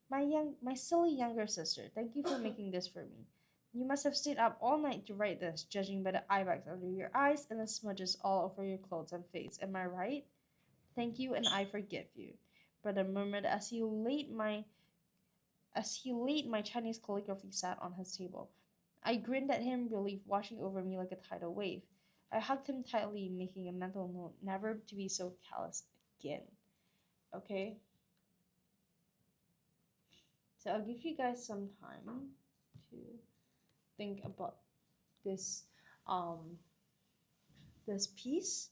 My silly younger sister, thank you for making this for me. You must have stayed up all night to write this, judging by the eye bags under your eyes and the smudges all over your clothes and face. Am I right? Thank you, and I forgive you, brother murmured as he laid my Chinese calligraphy set on his table. I grinned at him, relief washing over me like a tidal wave. I hugged him tightly, making a mental note never to be so callous again. Okay? So I'll give you guys some time to think about this um this piece.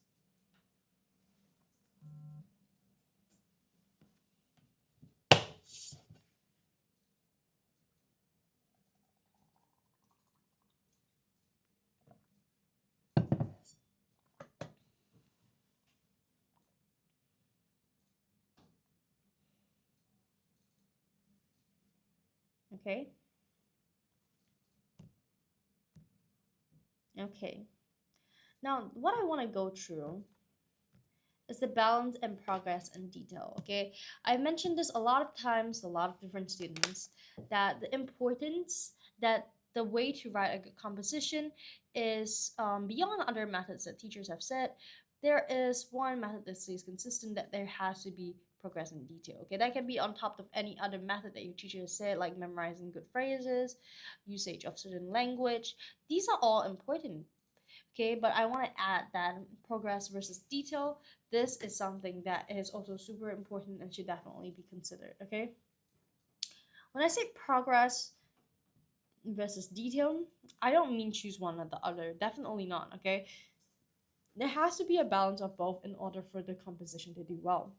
Okay? Okay. Now what I want to go through is the balance and progress and detail. Okay, I've mentioned this a lot of times to a lot of different students, that the importance that the way to write a good composition is beyond other methods that teachers have said. There is one method that stays consistent, that there has to be progress and detail. Okay, that can be on top of any other method that your teacher has said, like memorizing good phrases, usage of certain language. These are all important. Okay, but I want to add that progress versus detail, this is something that is also super important and should definitely be considered. Okay, when I say progress versus detail, I don't mean choose one or the other, definitely not. Okay, there has to be a balance of both in order for the composition to do well.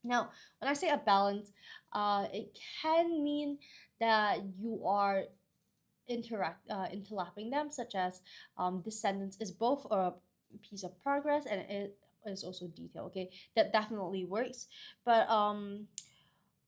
Now, when I say a balance, it can mean that you are interlapping them, such as this sentence is both a piece of progress and it is also detail. Okay, that definitely works. But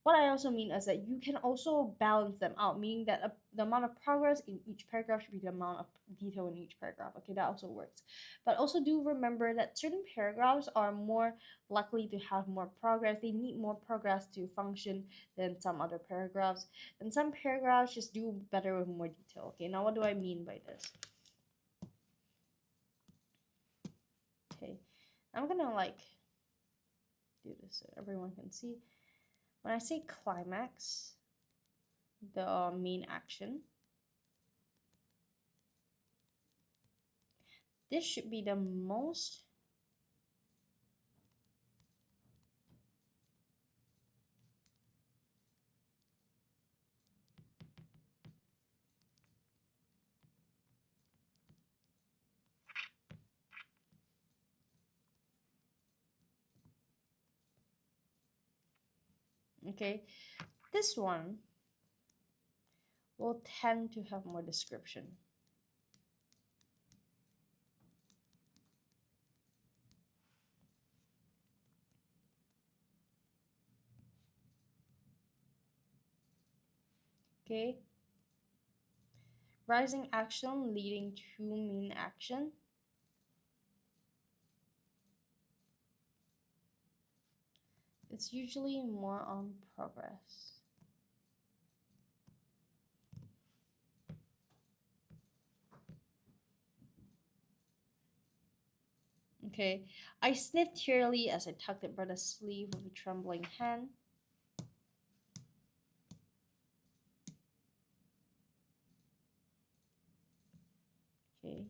what I also mean is that you can also balance them out, meaning that the amount of progress in each paragraph should be the amount of detail in each paragraph. Okay, that also works. But also do remember that certain paragraphs are more likely to have more progress. They need more progress to function than some other paragraphs. And some paragraphs just do better with more detail. Okay, now what do I mean by this? Okay, I'm gonna like do this so everyone can see. When I say climax, the main action, this should be the most okay, this one will tend to have more description. Okay, rising action leading to main action. It's usually more on progress. Okay, I sniffed tearily as I tugged at brother's sleeve with a trembling hand. Okay,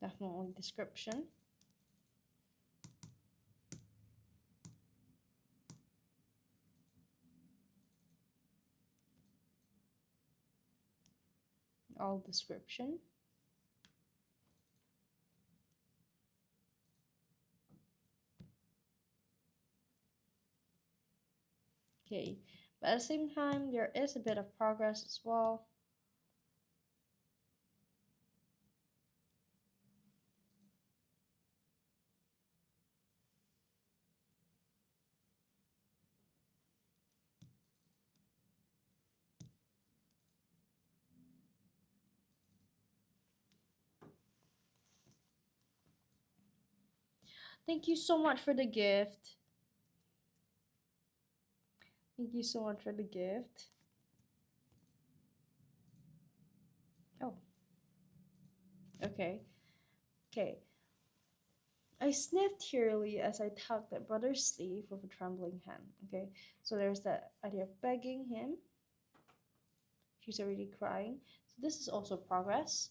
definitely description. All description. Okay, but at the same time, there is a bit of progress as well. Thank you so much for the gift. Thank you so much for the gift. Oh, okay. Okay. I sniffed tearily as I tugged at brother's sleeve with a trembling hand. Okay, so there's that idea of begging him. She's already crying. So this is also progress.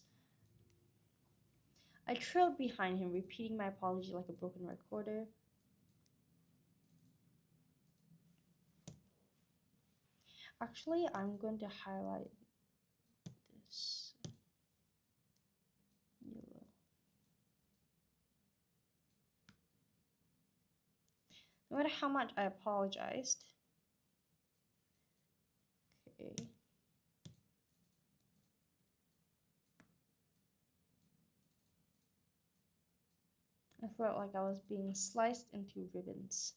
I trailed behind him, repeating my apology like a broken recorder. Actually, I'm going to highlight this yellow. No matter how much I apologized, okay, I felt like I was being sliced into ribbons.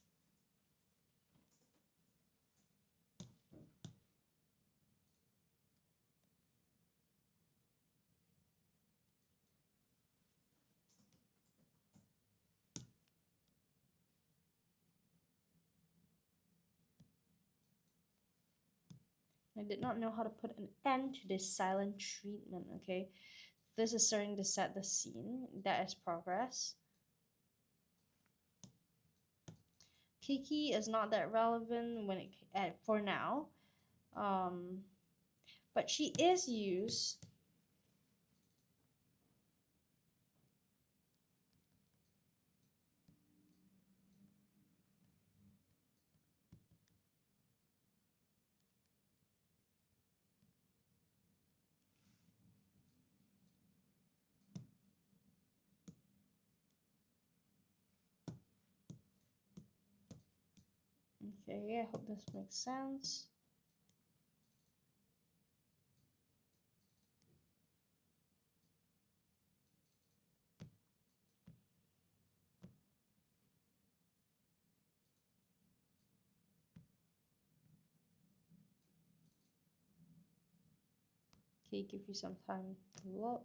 I did not know how to put an end to this silent treatment, okay? This is starting to set the scene. That is progress. Kiki is not that relevant when for now. Um, but she is used. Okay, I hope this makes sense. Okay, give you some time to look.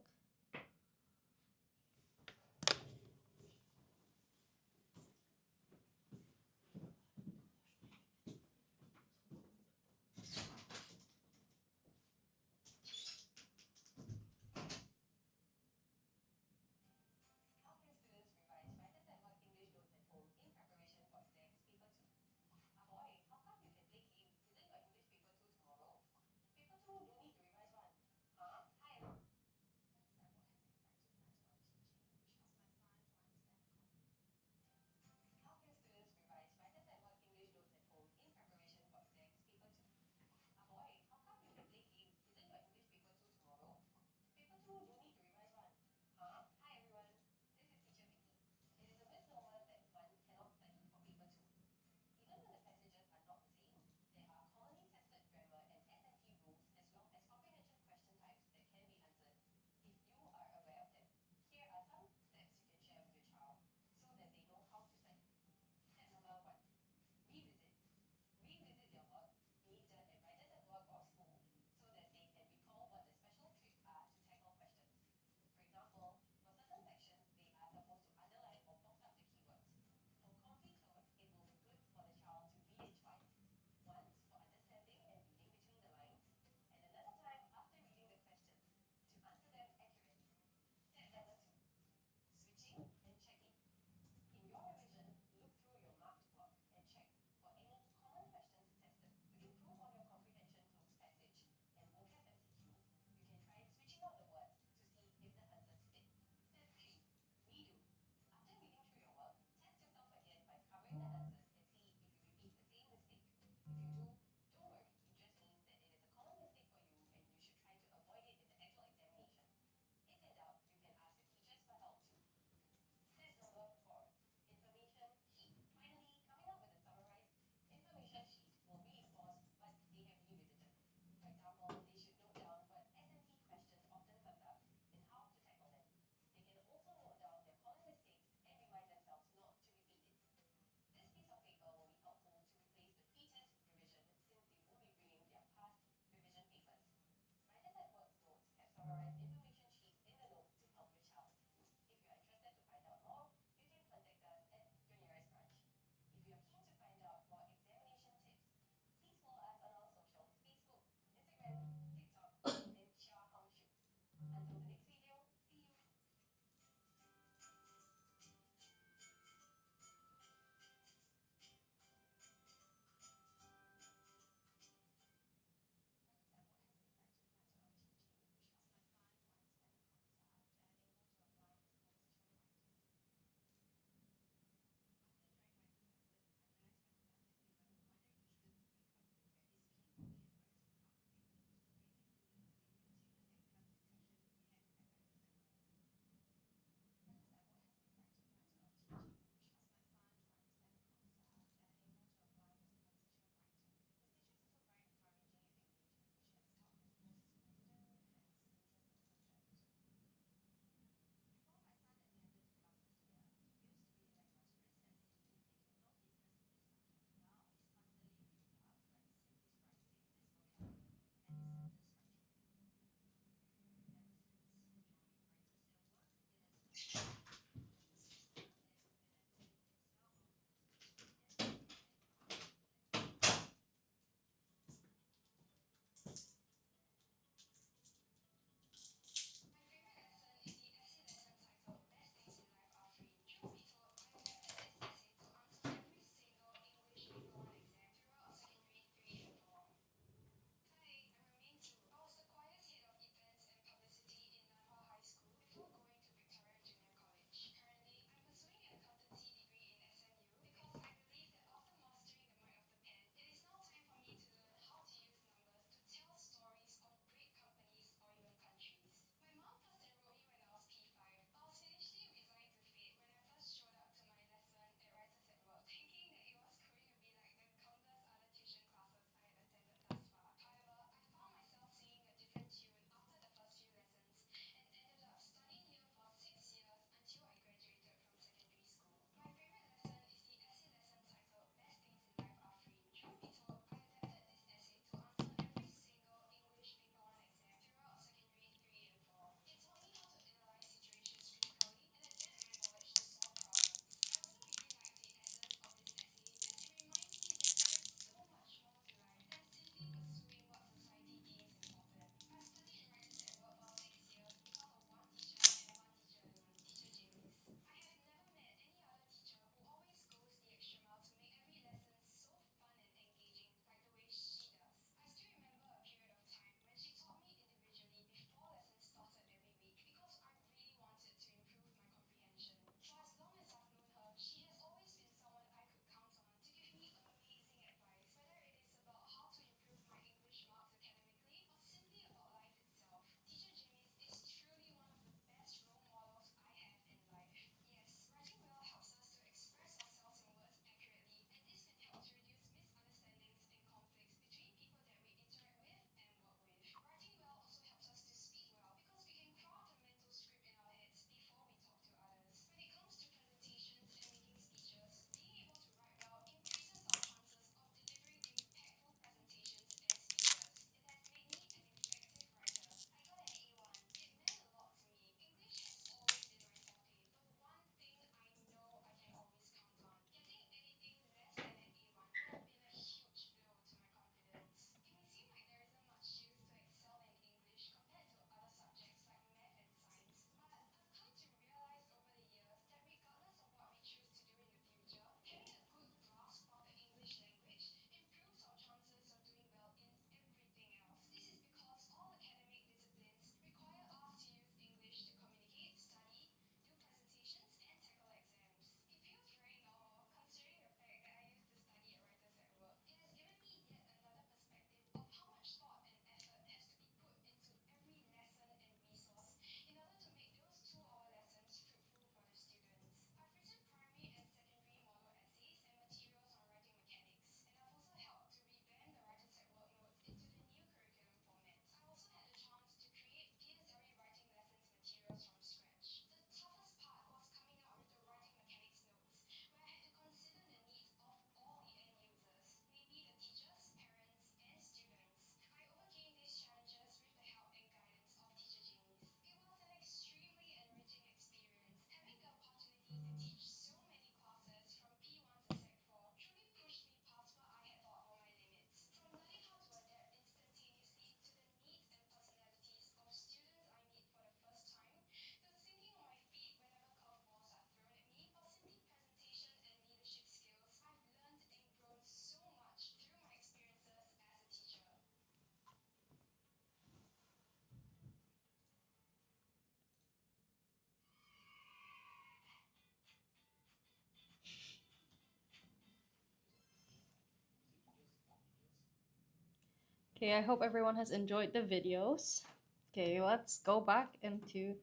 Okay, I hope everyone has enjoyed the videos. Okay, let's go back into.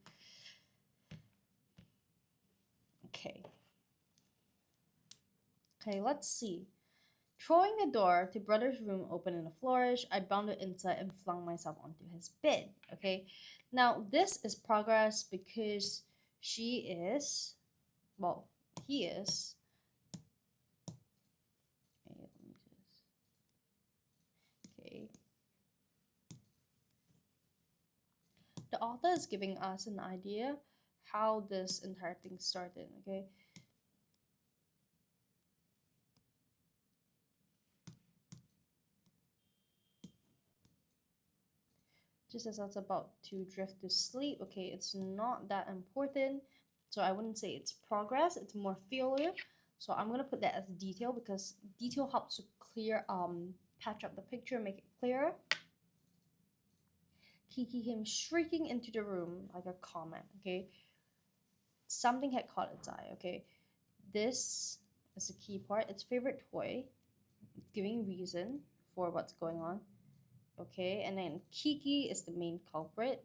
Okay. Okay, let's see. Throwing the door to brother's room open in a flourish, I bounded inside and flung myself onto his bed. Okay, now this is progress because she is, well, he is. Okay, let me just. Okay. The author is giving us an idea how this entire thing started, okay? Just as I was about to drift to sleep, okay, it's not that important. So I wouldn't say it's progress, it's more failure. So I'm gonna put that as detail because detail helps to clear, patch up the picture, make it clearer. Kiki came shrieking into the room like a comet, okay? Something had caught its eye, okay? This is the key part. Its favorite toy, giving reason for what's going on, okay? And then Kiki is the main culprit,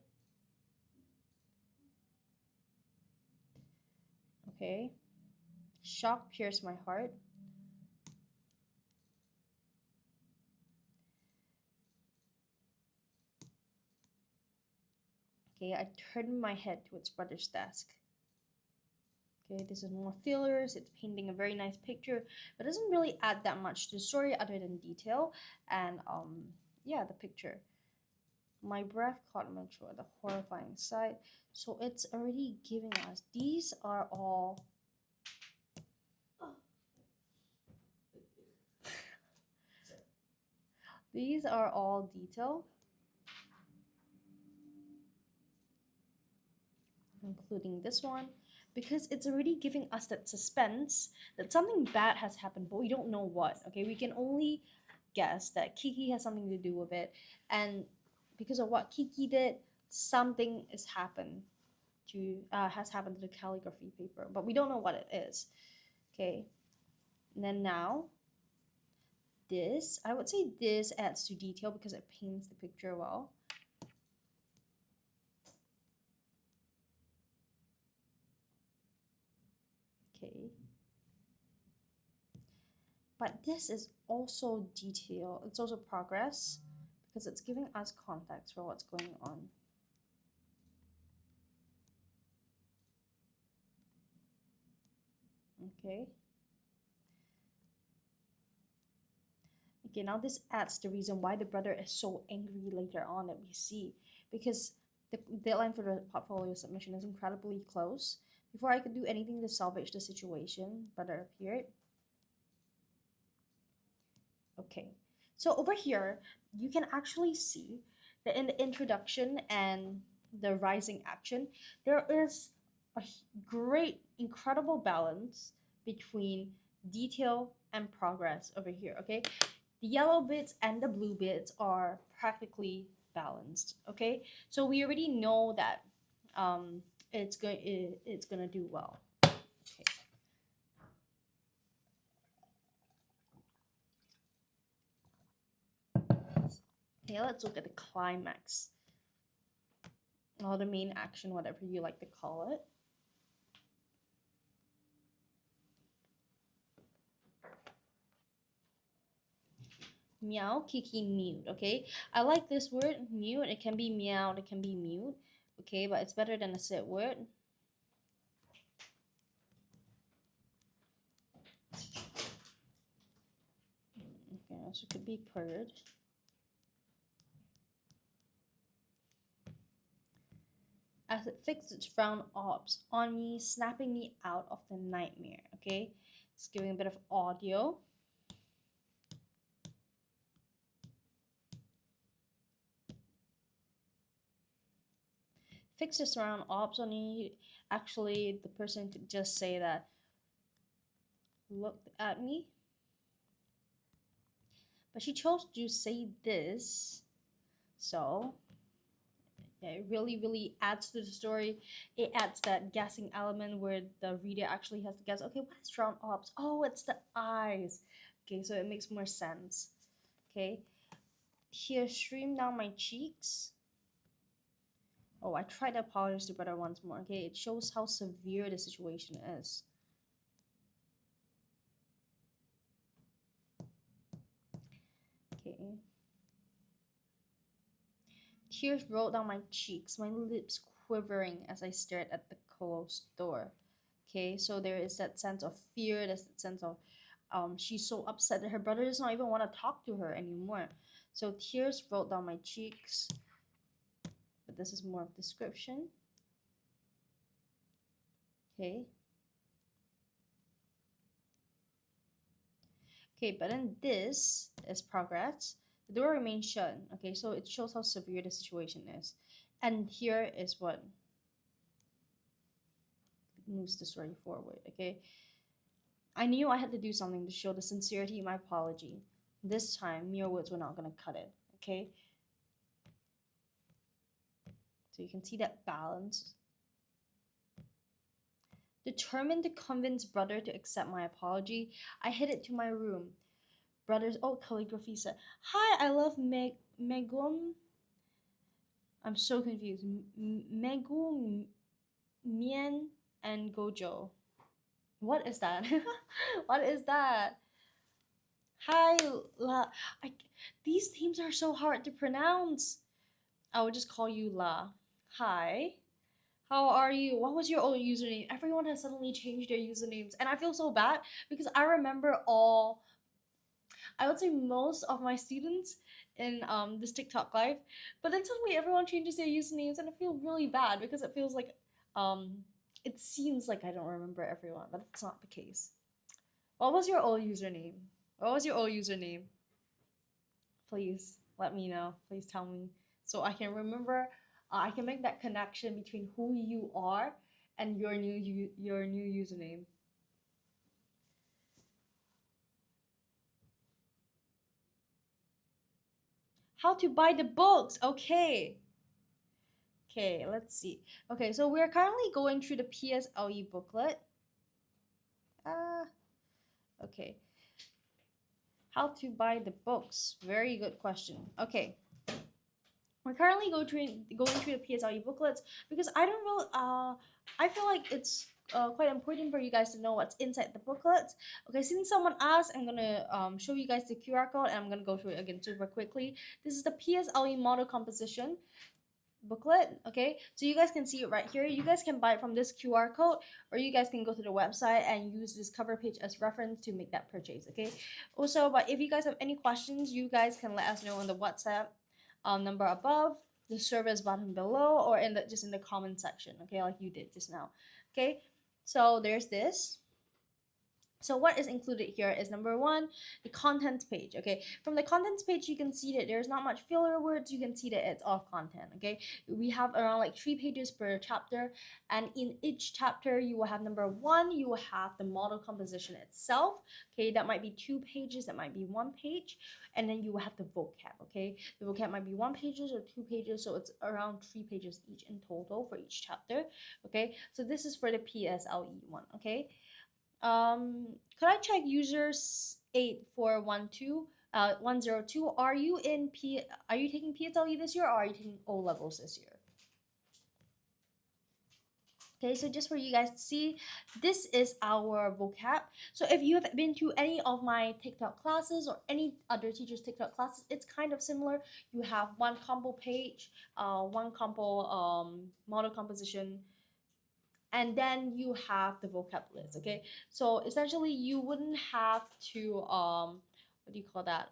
okay? Shock pierced my heart. Okay, I turned my head to its brother's desk. Okay, this is more fillers. It's painting a very nice picture, but doesn't really add that much to the story other than detail and yeah, the picture. My breath caught my throat, the horrifying sight. So it's already giving us. These are all detail, including this one, because it's already giving us that suspense that something bad has happened, but we don't know what. Okay, we can only guess that Kiki has something to do with it, and because of what Kiki did, something has happened to the calligraphy paper, but we don't know what it is. Okay, and then now this, I would say this adds to detail because it paints the picture well. Okay, but this is also detail, it's also progress because it's giving us context for what's going on. Okay, now this adds the reason why the brother is so angry later on that we see, because the deadline for the portfolio submission is incredibly close. Before I could do anything to salvage the situation, brother appeared. Okay, so over here, you can actually see that in the introduction and the rising action, there is a great, incredible balance between detail and progress over here, okay? The yellow bits and the blue bits are practically balanced, okay? So we already know that um, it's gonna do well. Okay. Okay, let's look at the climax. Or the main action, whatever you like to call it. Meow, Kiki, mute, okay? I like this word, mute. It can be meow, it can be mute, okay? But it's better than a sit word. Okay, so it could be purred. As it fixed its frown orbs on me, snapping me out of the nightmare, okay? It's giving a bit of audio. Fix its frown orbs on me. Actually, the person could just say that, looked at me. But she chose to say this, so yeah, it really, really adds to the story. It adds that guessing element where the reader actually has to guess, okay, what is round orbs? Oh, it's the eyes. Okay, so it makes more sense. Okay, tears stream down my cheeks. Oh, I tried to apologize to brother once more. Okay, it shows how severe the situation is. Okay. Tears rolled down my cheeks, my lips quivering as I stared at the closed door. Okay, so there is that sense of fear, there's that sense of she's so upset that her brother does not even want to talk to her anymore. So tears rolled down my cheeks, but this is more of description. Okay. Okay, but then this is progress. The door remains shut. Okay, so it shows how severe the situation is. And here is what moves the story forward. Okay, I knew I had to do something to show the sincerity in my apology. This time, mere words were not gonna cut it. Okay, so you can see that balance. Determined to convince brother to accept my apology, I headed to my room. Brother's old calligraphy said, "Hi, I love Megum." I'm so confused. Megu, Mien, and Gojo. What is that? What is that? Hi, La. I, these names are so hard to pronounce. I will just call you La. Hi. How are you? What was your old username? Everyone has suddenly changed their usernames, and I feel so bad because I remember all. I would say most of my students in this TikTok live, but then suddenly everyone changes their usernames, and I feel really bad because it feels like um it seems like I don't remember everyone, but it's not the case. What was your old username? What was your old username? Please let me know. Please tell me so I can remember. I can make that connection between who you are and your new username. How to buy the books? Okay. Okay, let's see. Okay, so we're currently going through the PSLE booklet. Uh, okay. How to buy the books? Very good question. Okay, we're currently going through the PSLE booklets because I don't really I feel like it's quite important for you guys to know what's inside the booklets. Okay, since someone asked, I'm gonna show you guys the QR code and I'm gonna go through it again super quickly. This is the PSLE model composition booklet. Okay, so you guys can see it right here. You guys can buy it from this QR code, or you guys can go to the website and use this cover page as reference to make that purchase. Okay, also, but if you guys have any questions, you guys can let us know on the WhatsApp number above, the service button below, or in the just in the comment section. Okay, like you did just now. Okay, so there's this. So what is included here is number one, the contents page. Okay, from the contents page, you can see that there's not much filler words. You can see that it's all content. Okay, we have around like 3 pages per chapter, and in each chapter, you will have number one, you will have the model composition itself. Okay, that might be 2 pages, that might be 1 page, and then you will have the vocab. Okay, the vocab might be 1 pages or 2 pages, so it's around 3 pages each in total for each chapter. Okay, so this is for the PSLE one. Okay, could I check users 8412 102? Are you in P? Are you taking PSLE this year, or are you taking O levels this year? Okay, so just for you guys to see, this is our vocab. So if you have been to any of my TikTok classes or any other teachers' TikTok classes, it's kind of similar. You have one compo page, one compo model composition, and then you have the vocab list. Okay, so essentially you wouldn't have to what do you call that,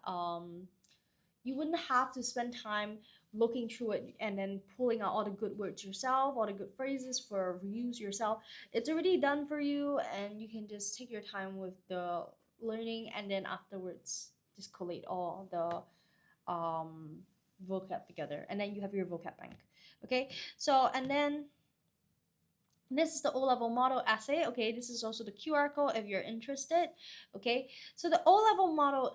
you wouldn't have to spend time looking through it and then pulling out all the good words yourself, all the good phrases for reuse yourself. It's already done for you, and you can just take your time with the learning, and then afterwards just collate all the vocab together, and then you have your vocab bank. Okay, so and then this is the O-level model essay. Okay, this is also the QR code if you're interested. Okay, so the O-level model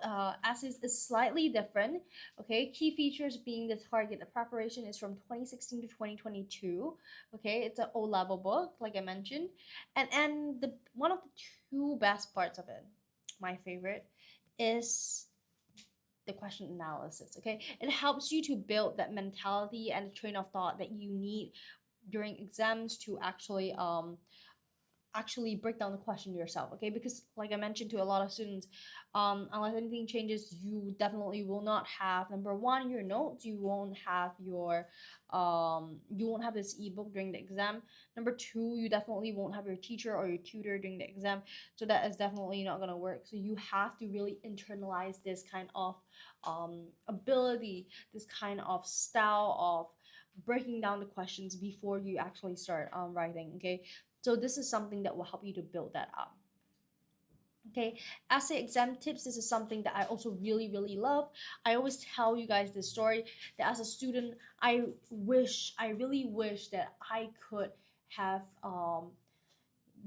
essays is slightly different. Okay, key features being the target, the preparation is from 2016 to 2022. Okay, it's an O-level book, like I mentioned, and the one of the two best parts of it, my favorite, is the question analysis. Okay, it helps you to build that mentality and the train of thought that you need during exams to actually break down the question yourself. Okay, because like I mentioned to a lot of students, unless anything changes, you definitely will not have, number one, your notes. You won't have your you won't have this ebook during the exam. Number two, you definitely won't have your teacher or your tutor during the exam, so that is definitely not going to work. So you have to really internalize this kind of ability, this kind of style of breaking down the questions before you actually start writing. Okay, So this is something that will help you to build that up. Okay, essay exam tips. This is something that I also really love. I always tell you guys this story that as a student, I really wish that I could have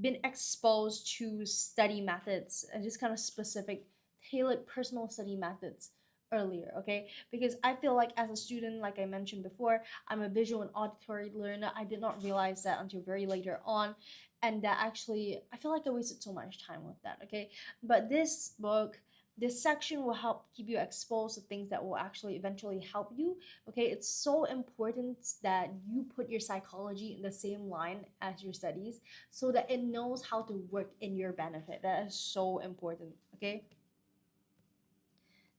been exposed to study methods and just kind of specific, tailored personal study methods earlier. Okay, because I feel like as a student, like I mentioned before, I'm a visual and auditory learner. I did not realize that until very later on, and that actually I feel like I wasted so much time with that. Okay, but this book, this section will help keep you exposed to things that will actually eventually help you. Okay, it's so important that you put your psychology in the same line as your studies so that it knows how to work in your benefit. That is so important. Okay,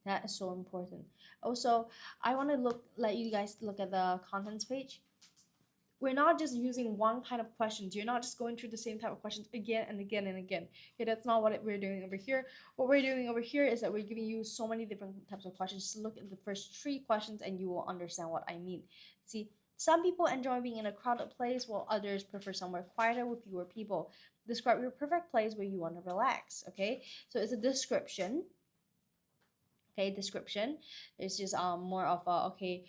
that is so important. Also, I want to let you guys look at the contents page. We're not just using one kind of questions. You're not just going through the same type of questions again and again and again. Okay, that's not what we're doing over here. What we're doing over here is that we're giving you so many different types of questions. Just look at the first three questions and you will understand what I mean. See, some people enjoy being in a crowded place while others prefer somewhere quieter with fewer people. Describe your perfect place where you want to relax. Okay, so it's a description. Okay, description is just more of a okay,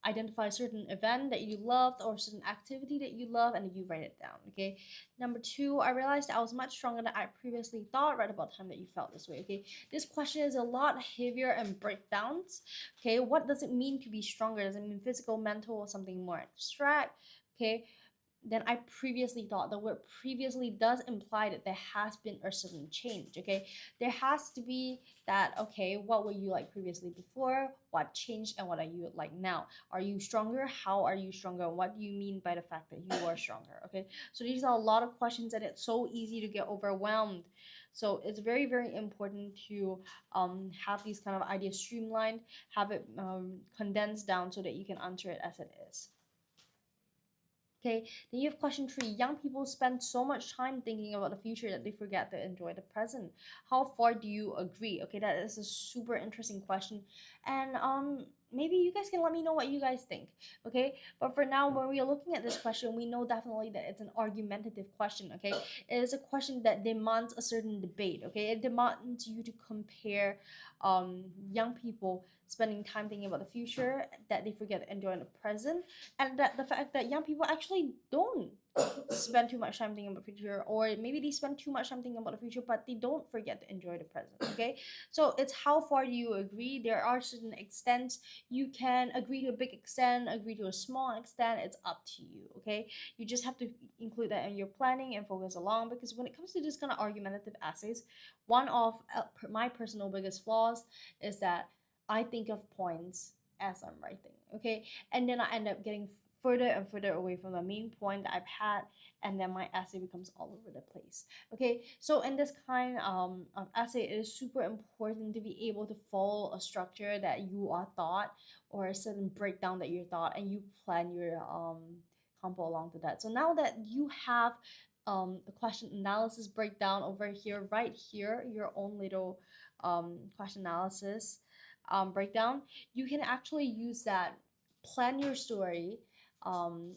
identify a certain event that you loved or certain activity that you love and you write it down. Okay, number two, I realized I was much stronger than I previously thought. Write about time that you felt this way. Okay, this question is a lot heavier and breakdowns. Okay, what does it mean to be stronger? Does it mean physical, mental, or something more abstract? Okay, than I previously thought. The word previously does imply that there has been a certain change. Okay, there has to be that. Okay, what were you like previously before? What changed, and what are you like now? Are you stronger? How are you stronger? What do you mean by the fact that you are stronger? Okay, so these are a lot of questions, and it's so easy to get overwhelmed. So it's very important to have these kind of ideas streamlined, have it condensed down so that you can answer it as it is. Okay, then you have question three. Young people spend so much time thinking about the future that they forget to enjoy the present. How far do you agree? Okay, that is a super interesting question. And maybe you guys can let me know what you guys think. Okay, but for now, when we are looking at this question, we know definitely that it's an argumentative question. Okay, it is a question that demands a certain debate. Okay, it demands you to compare young people spending time thinking about the future that they forget to enjoy the present, and that the fact that young people actually don't spend too much time thinking about the future, or maybe they spend too much time thinking about the future but they don't forget to enjoy the present. Okay, so it's how far do you agree. There are certain extents you can agree to, a big extent, agree to a small extent. It's up to you. Okay, you just have to include that in your planning and focus along, because when it comes to this kind of argumentative essays, one of my personal biggest flaws is that I think of points as I'm writing. Okay, and then I end up getting further and further away from the main point that I've had, and then my essay becomes all over the place. Okay, so in this kind of essay, it is super important to be able to follow a structure that you are taught, or a certain breakdown that you're taught, and you plan your compo along to that. So now that you have a question analysis breakdown over here, right here, your own little question analysis breakdown, you can actually use that, plan your story.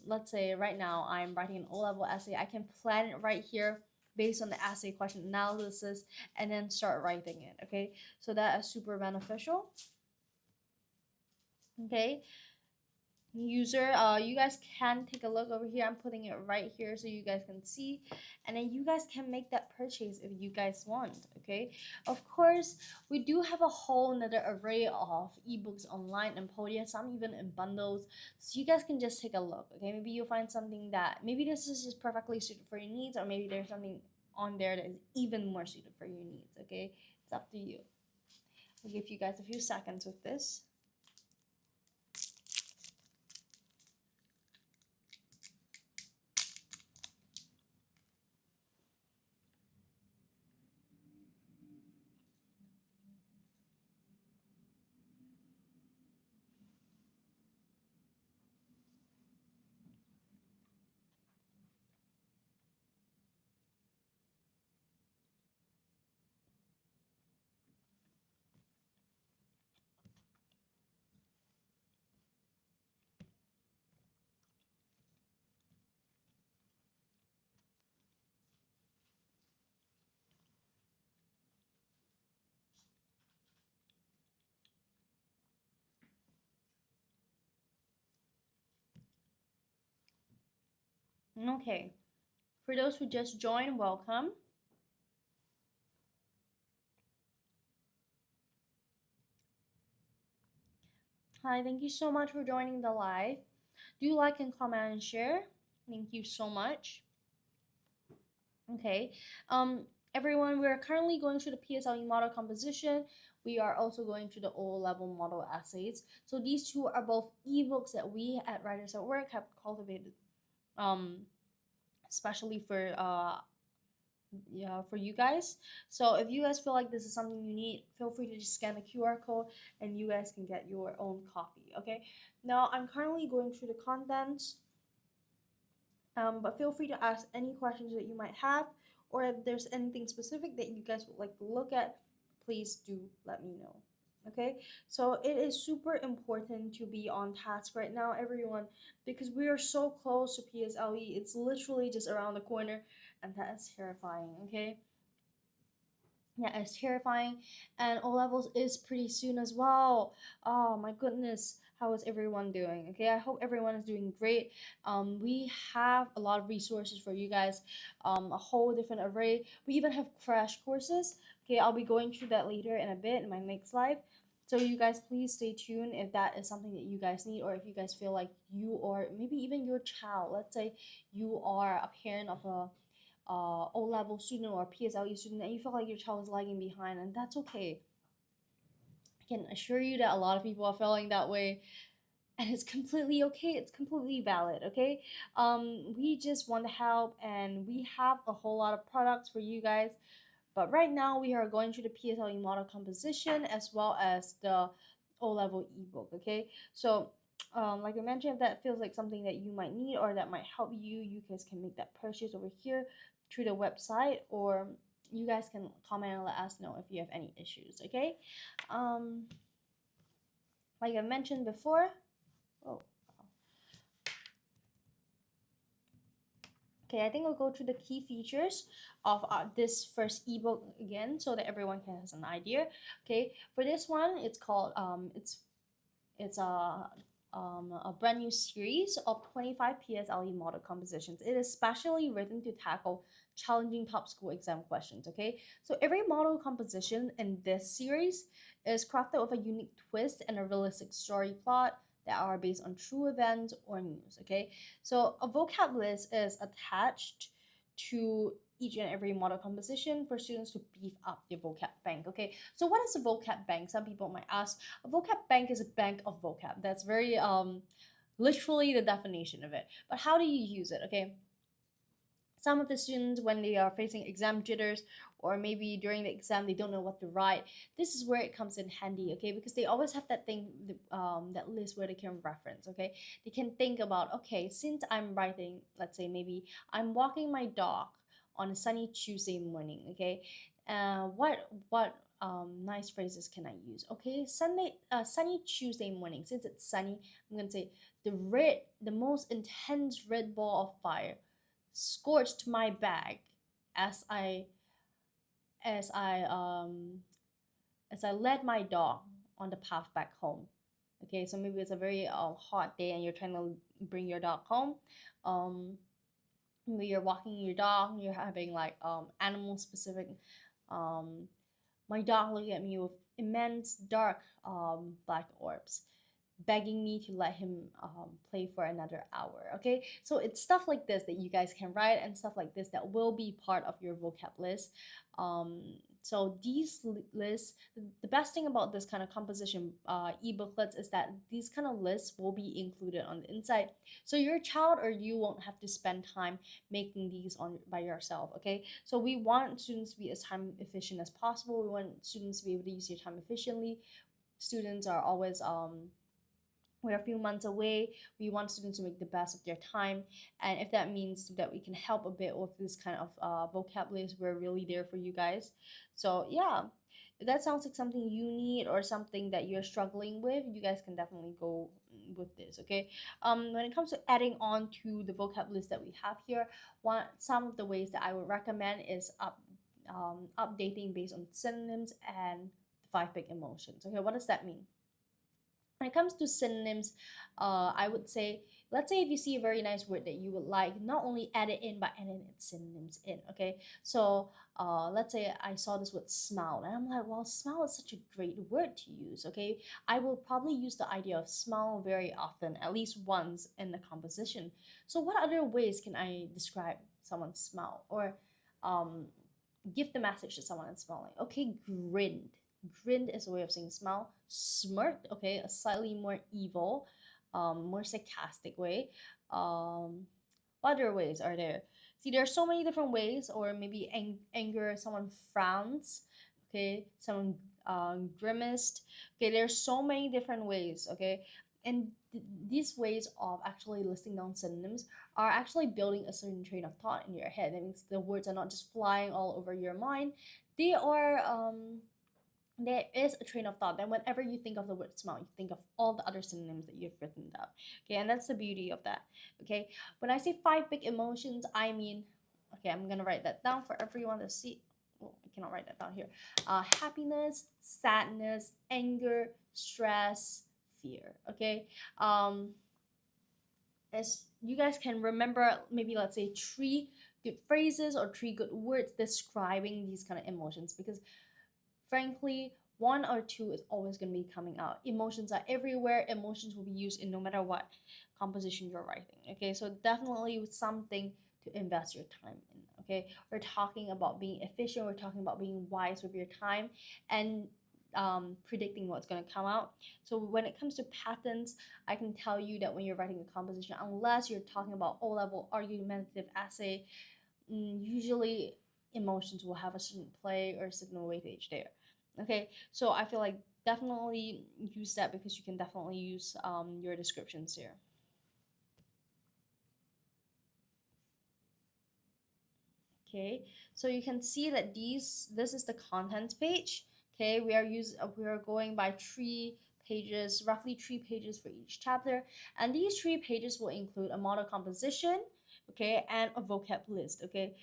Let's say right now I'm writing an O-level essay. I can plan it right here based on the essay question analysis and then start writing it. Okay, so that is super beneficial. Okay, user, you guys can take a look over here. I'm putting it right here so you guys can see, and then you guys can make that purchase if you guys want. Okay, of course we do have a whole another array of ebooks online and Podia, some even in bundles, so you guys can just take a look. Okay, maybe you'll find something that maybe this is just perfectly suited for your needs, or maybe there's something on there that is even more suited for your needs. Okay, it's up to you. I'll give you guys a few seconds with this. Okay, for those who just joined, welcome. Hi, thank you so much for joining the live. Do like and comment and share. Thank you so much. Okay, um, everyone, we are currently going through the PSLE model composition. We are also going through the O level model essays. So these two are both ebooks that we at Writers at Work have cultivated, um, especially for you guys. So if you guys feel like this is something you need, feel free to just scan the QR code and you guys can get your own copy. Okay. Now I'm currently going through the contents, but feel free to ask any questions that you might have, or if there's anything specific that you guys would like to look at, please do let me know. Okay, so it is super important to be on task right now, everyone, because we are so close to PSLE. It's literally just around the corner, and that is terrifying. Okay, yeah, it's terrifying. And O levels is pretty soon as well. Oh my goodness. How is everyone doing? Okay, I hope everyone is doing great. We have a lot of resources for you guys, a whole different array. We even have crash courses. Okay, I'll be going through that later in a bit in my next live. So you guys please stay tuned if that is something that you guys need, or if you guys feel like you, or maybe even your child, let's say you are a parent of a O level student or PSLE student and you feel like your child is lagging behind, and that's okay. I can assure you that a lot of people are feeling that way, and it's completely okay. It's completely valid. Okay, we just want to help, and we have a whole lot of products for you guys. But right now, we are going through the PSLE model composition as well as the O level ebook. Okay, so like I mentioned, if that feels like something that you might need or that might help you, you guys can make that purchase over here through the website, or you guys can comment and let us know if you have any issues. Okay, um, like I mentioned before. Oh, okay, I think I'll go through the key features of this first ebook again so that everyone can has an idea. Okay, for this one, it's called it's a brand new series of 25 PSLE model compositions. It is specially written to tackle challenging top school exam questions. Okay, so every model composition in this series is crafted with a unique twist and a realistic story plot that are based on true events or news. Okay, so a vocab list is attached to each and every model composition for students to beef up their vocab bank. Okay, so what is a vocab bank? Some people might ask. A vocab bank is a bank of vocab. That's very literally the definition of it. But how do you use it? Okay, some of the students, when they are facing exam jitters, or maybe during the exam they don't know what to write, this is where it comes in handy. Okay, because they always have that thing, that list where they can reference. Okay, they can think about, okay, since I'm writing, let's say maybe I'm walking my dog on a sunny Tuesday morning. Okay, what nice phrases can I use? Okay, sunny Tuesday morning. Since it's sunny, I'm gonna say the most intense red ball of fire scorched my bag as I as I um as I led my dog on the path back home. Okay, so maybe it's a very hot day and you're trying to bring your dog home. Maybe you're walking your dog, you're having like animal specific. Um, my dog looked at me with immense dark black orbs, begging me to let him play for another hour. Okay, so it's stuff like this that you guys can write, and stuff like this that will be part of your vocab list. So these lists, the best thing about this kind of composition e-booklets is that these kind of lists will be included on the inside, so your child or you won't have to spend time making these on by yourself. Okay, so we want students to be as time efficient as possible. We want students to be able to use their time efficiently. Students are always we're a few months away. We want students to make the best of their time, and if that means that we can help a bit with this kind of vocabularies, we're really there for you guys. So yeah, if that sounds like something you need or something that you're struggling with, you guys can definitely go with this. Okay, when it comes to adding on to the vocab list that we have here, some of the ways that I would recommend is updating based on synonyms and the five big emotions. Okay, what does that mean? When it comes to synonyms, I would say, let's say if you see a very nice word that you would like, not only add it in, but add in its synonyms in. Okay, so let's say I saw this word smile, and I'm like, well, smile is such a great word to use. Okay, I will probably use the idea of smile very often, at least once in the composition. So what other ways can I describe someone's smile, or um, give the message to someone and smiling? Okay, grinned. Grinned is a way of saying smile. Smirked, okay, a slightly more evil, more sarcastic way. What other ways are there? See, there are so many different ways, or maybe anger, someone frowns, okay, someone grimaced. Okay, there's so many different ways, okay, and these ways of actually listing down synonyms are actually building a certain train of thought in your head. That means the words are not just flying all over your mind; they are there is a train of thought. Then whenever you think of the word smile, you think of all the other synonyms that you've written down. Okay, and that's the beauty of that. Okay, when I say five big emotions, I mean, okay, I'm gonna write that down for everyone to see. Well, I cannot write that down here. Happiness, sadness, anger, stress, fear. Okay, as you guys can remember, maybe let's say three good phrases or three good words describing these kind of emotions, because frankly, one or two is always going to be coming out. Emotions are everywhere. Emotions will be used in no matter what composition you're writing. Okay, so definitely something to invest your time in. Okay, we're talking about being efficient. We're talking about being wise with your time and predicting what's going to come out. So when it comes to patterns, I can tell you that when you're writing a composition, unless you're talking about O-level argumentative essay, usually emotions will have a certain play or a certain weightage there. Okay, so I feel like definitely use that, because you can definitely use your descriptions here. Okay, so you can see that this is the contents page. Okay, we are going by 3 pages, roughly 3 pages for each chapter, and these 3 pages will include a model composition, okay, and a vocab list. Okay,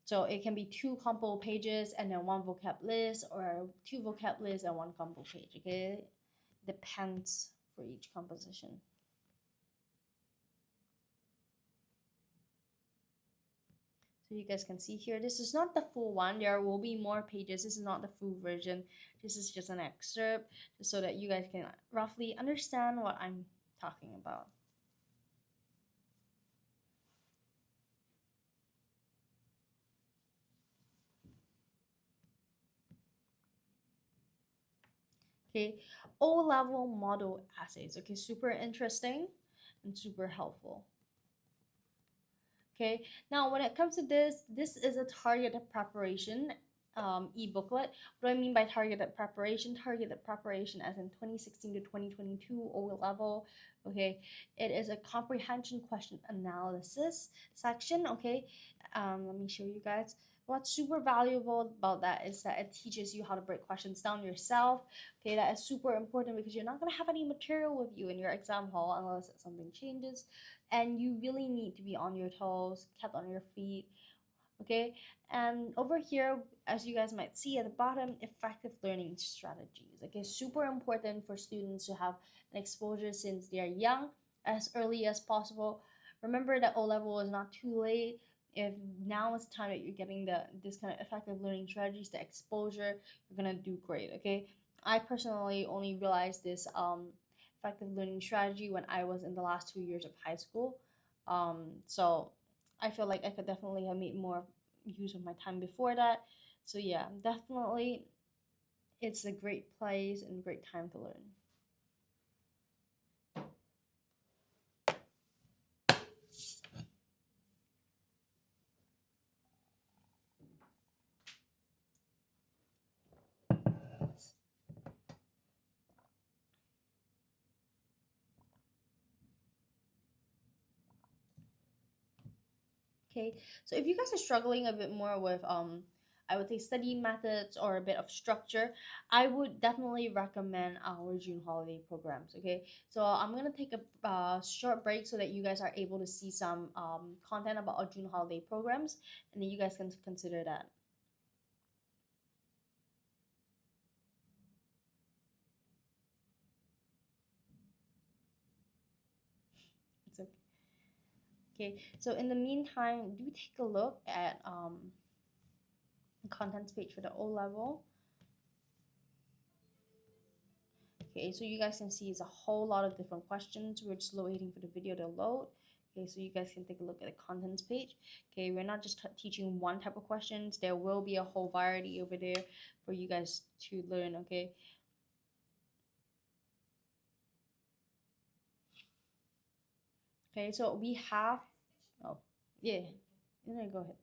so it can be 2 compo pages and then 1 vocab list, or 2 vocab lists and 1 compo page. Okay, depends for each composition. So you guys can see here, this is not the full one. There will be more pages. This is not the full version. This is just an excerpt, just so that you guys can roughly understand what I'm talking about. Okay, O-level model essays. Okay, super interesting and super helpful. Okay, now when it comes to this is a targeted preparation e-booklet. What do I mean by targeted preparation? Targeted preparation as in 2016 to 2022 O level. Okay, it is a comprehension question analysis section. Okay, let me show you guys. What's super valuable about that is that it teaches you how to break questions down yourself. Okay, that is super important, because you're not going to have any material with you in your exam hall unless something changes, and you really need to be on your toes, kept on your feet. Okay, and over here, as you guys might see at the bottom, effective learning strategies. Okay, super important for students to have an exposure since they are young, as early as possible. Remember that O level is not too late. If now is the time that you're getting this kind of effective learning strategies, the exposure, you're gonna do great. Okay, I personally only realized this effective learning strategy when I was in the last 2 years of high school. So I feel like I could definitely have made more use of my time before that. So yeah, definitely it's a great place and great time to learn. Okay, so if you guys are struggling a bit more with I would say study methods or a bit of structure, I would definitely recommend our June holiday programs. Okay, so I'm gonna take a short break so that you guys are able to see some content about our June holiday programs, and then you guys can consider that. It's okay. Okay, so in the meantime, do take a look at the contents page for the O level. Okay, so you guys can see it's a whole lot of different questions. We're just waiting for the video to load. Okay, so you guys can take a look at the contents page. Okay, we're not just teaching one type of questions. There will be a whole variety over there for you guys to learn, okay? Okay, so we have, oh, yeah, no, go ahead.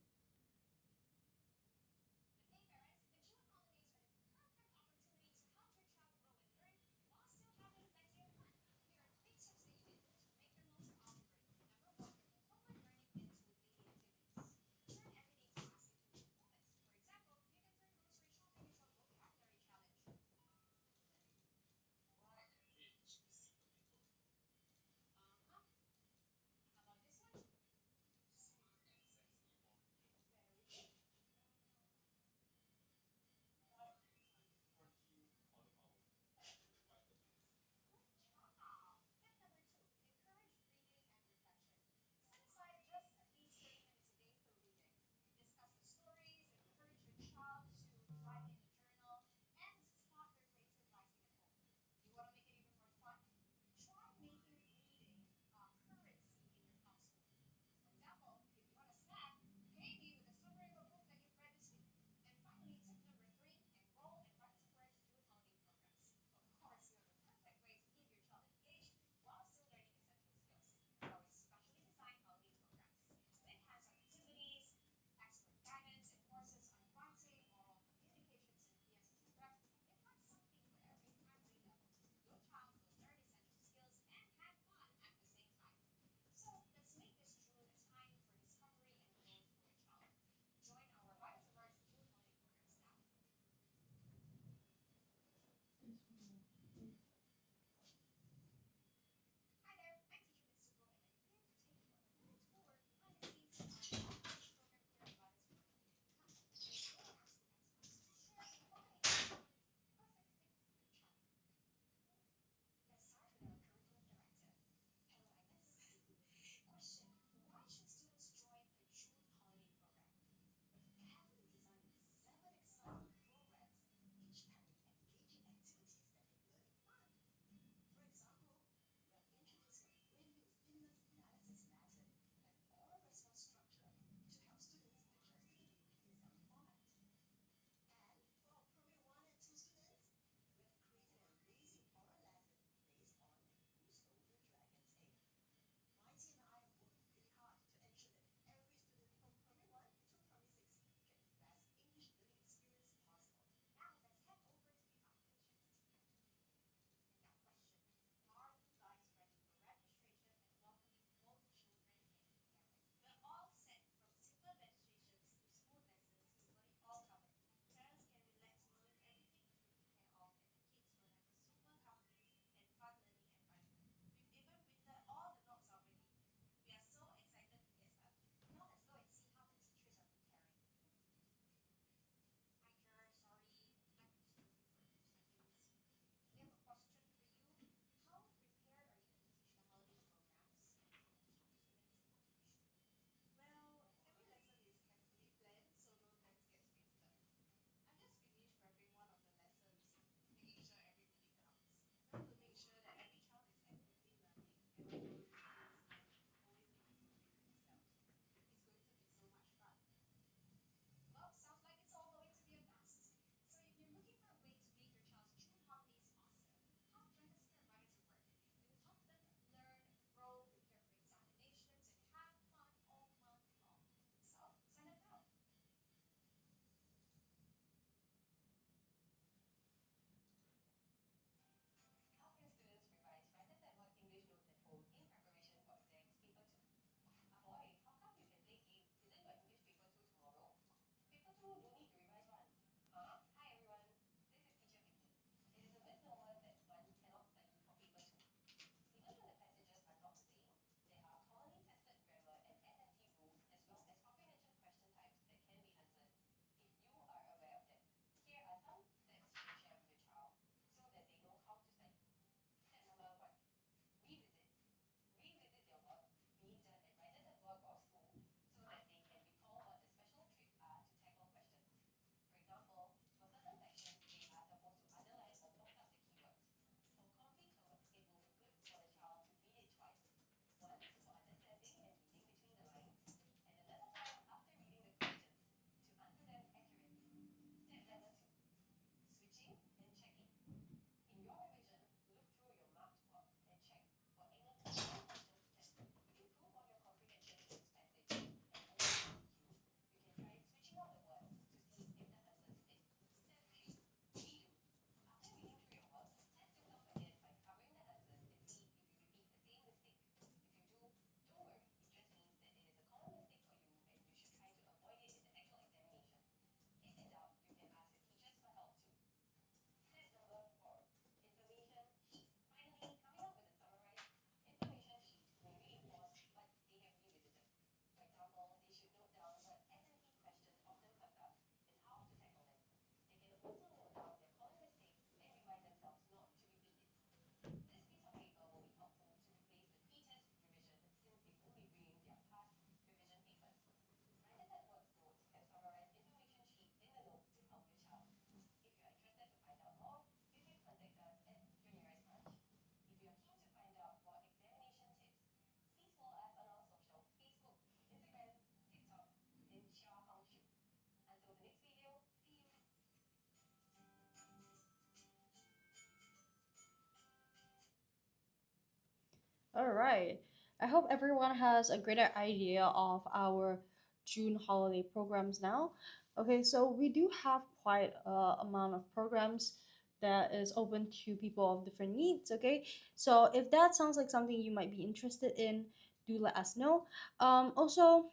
All right. I hope everyone has a greater idea of our June holiday programs now. Okay, so we do have quite a amount of programs that is open to people of different needs. Okay, so if that sounds like something you might be interested in, do let us know. Also,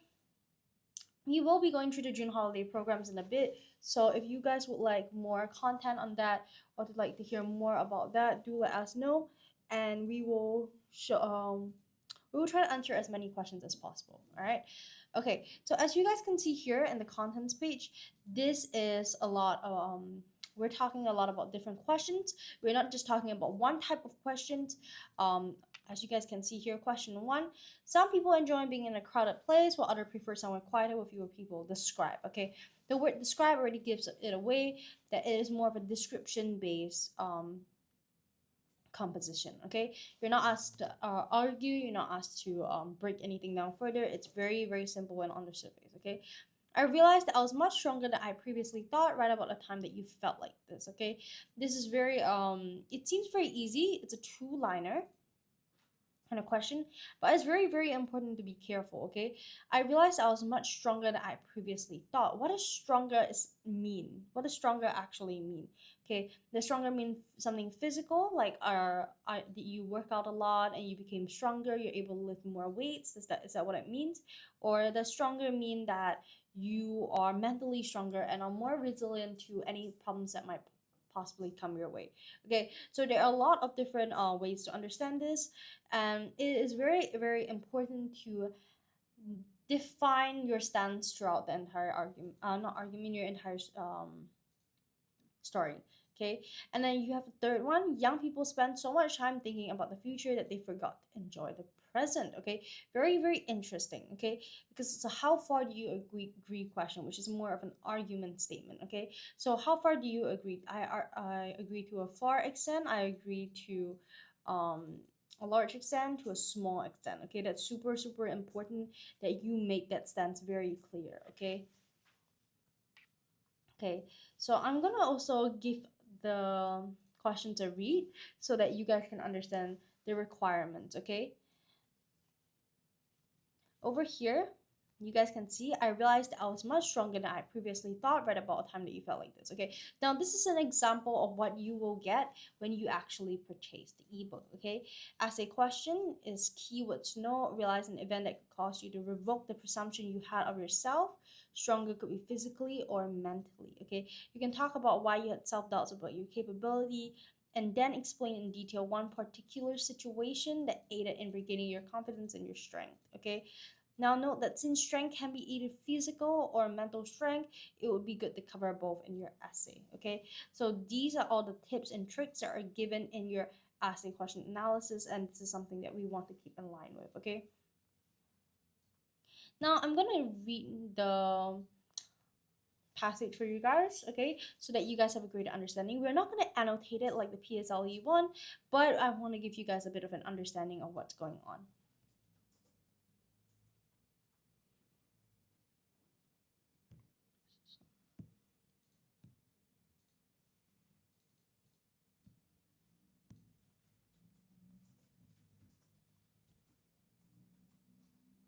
we will be going through the June holiday programs in a bit. So if you guys would like more content on that or would like to hear more about that, do let us know, and we will try to answer as many questions as possible. All right. Okay. So as you guys can see here in the contents page, this is a lot of we're talking a lot about different questions. We're not just talking about one type of questions. As you guys can see here, question one: some people enjoy being in a crowded place, while others prefer somewhere quieter with fewer people. Describe. Okay, the word describe already gives it away that it is more of a description based composition. Okay, you're not asked to argue, you're not asked to break anything down further. It's very simple and on the surface. Okay, I realized that I was much stronger than I previously thought right about the time that you felt like this. Okay, this is very it seems very easy. It's a two-liner kind of question, but it's very important to be careful. Okay, I realized I was much stronger than I previously thought. What does stronger is mean? What does stronger actually mean? Okay, does stronger mean something physical, like you work out a lot and you became stronger, you're able to lift more weights? Is that what it means? Or does stronger mean that you are mentally stronger and are more resilient to any problems that might possibly come your way? Okay, so there are a lot of different ways to understand this, and it is very important to define your stance throughout the entire argument, not argument, your entire story. Okay, and then you have the third one: young people spend so much time thinking about the future that they forgot to enjoy the present. Okay, very interesting. Okay, because it's a how far do you agree question, which is more of an argument statement. Okay, so how far do you agree? I agree to a far extent. I agree to um a large extent, to a small extent. Okay, that's super important that you make that stance very clear. Okay. Okay, so I'm gonna also give the questions a read so that you guys can understand the requirements. Okay, over here, you guys can see I realized I was much stronger than I previously thought right about a time that you felt like this. Okay, now this is an example of what you will get when you actually purchase the ebook. Okay, as a question is keywords to know, realize an event that could cause you to revoke the presumption you had of yourself. Stronger could be physically or mentally. Okay, you can talk about why you had self-doubts about your capability, and then explain in detail one particular situation that aided in regaining your confidence and your strength. Okay, now note that since strength can be either physical or mental strength, it would be good to cover both in your essay. Okay, so these are all the tips and tricks that are given in your essay question analysis, and this is something that we want to keep in line with. Okay, now I'm gonna read the passage for you guys, okay, so that you guys have a greater understanding. We're not going to annotate it like the PSLE one, but I want to give you guys a bit of an understanding of what's going on.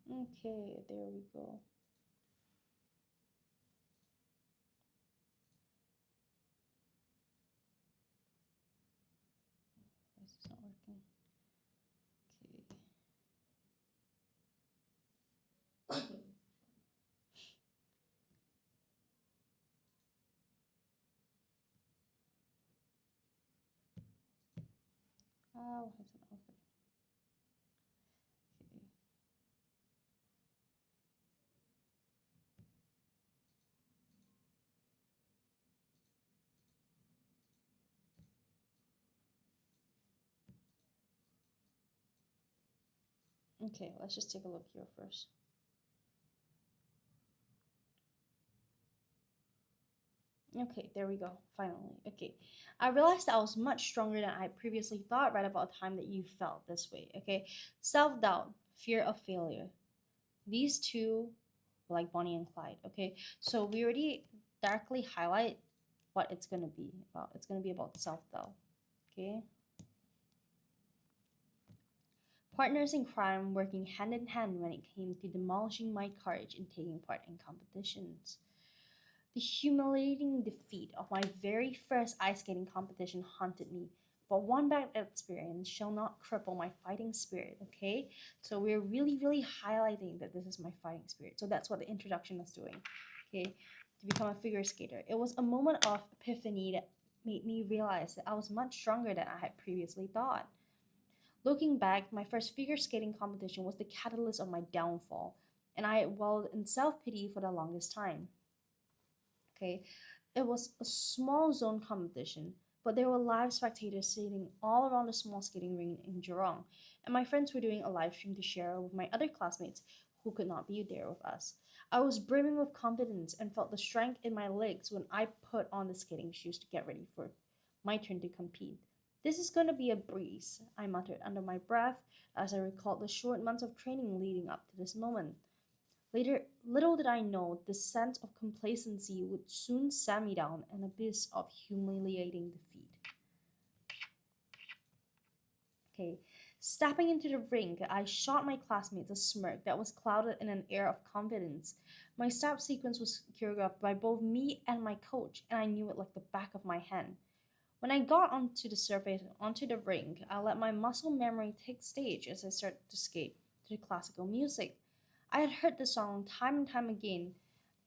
Okay, there we go. Why is this not working? Okay. Oh, why is it not open? Okay, let's just take a look here first. Okay, there we go. Finally. Okay. I realized I was much stronger than I previously thought right about the time that you felt this way. Okay. Self doubt, fear of failure. These two were like Bonnie and Clyde. Okay. So we already darkly highlight what it's going to be about. It's going to be about self doubt. Okay. Partners in crime working hand in hand when it came to demolishing my courage in taking part in competitions. The humiliating defeat of my very first ice skating competition haunted me, but one bad experience shall not cripple my fighting spirit, okay? So we're really, really highlighting that this is my fighting spirit. So that's what the introduction is doing, okay? To become a figure skater. It was a moment of epiphany that made me realize that I was much stronger than I had previously thought. Looking back, my first figure skating competition was the catalyst of my downfall, and I wallowed in self pity for the longest time. Okay, it was a small zone competition, but there were live spectators sitting all around the small skating rink in Jurong, and my friends were doing a live stream to share with my other classmates who could not be there with us. I was brimming with confidence and felt the strength in my legs when I put on the skating shoes to get ready for my turn to compete. This is going to be a breeze, I muttered under my breath as I recalled the short months of training leading up to this moment. Later, little did I know the sense of complacency would soon send me down an abyss of humiliating defeat. Okay, stepping into the rink, I shot my classmates a smirk that was clouded in an air of confidence. My step sequence was choreographed by both me and my coach, and I knew it like the back of my hand. When I got onto the surface, onto the rink, I let my muscle memory take stage as I started to skate to the classical music. I had heard the song time and time again,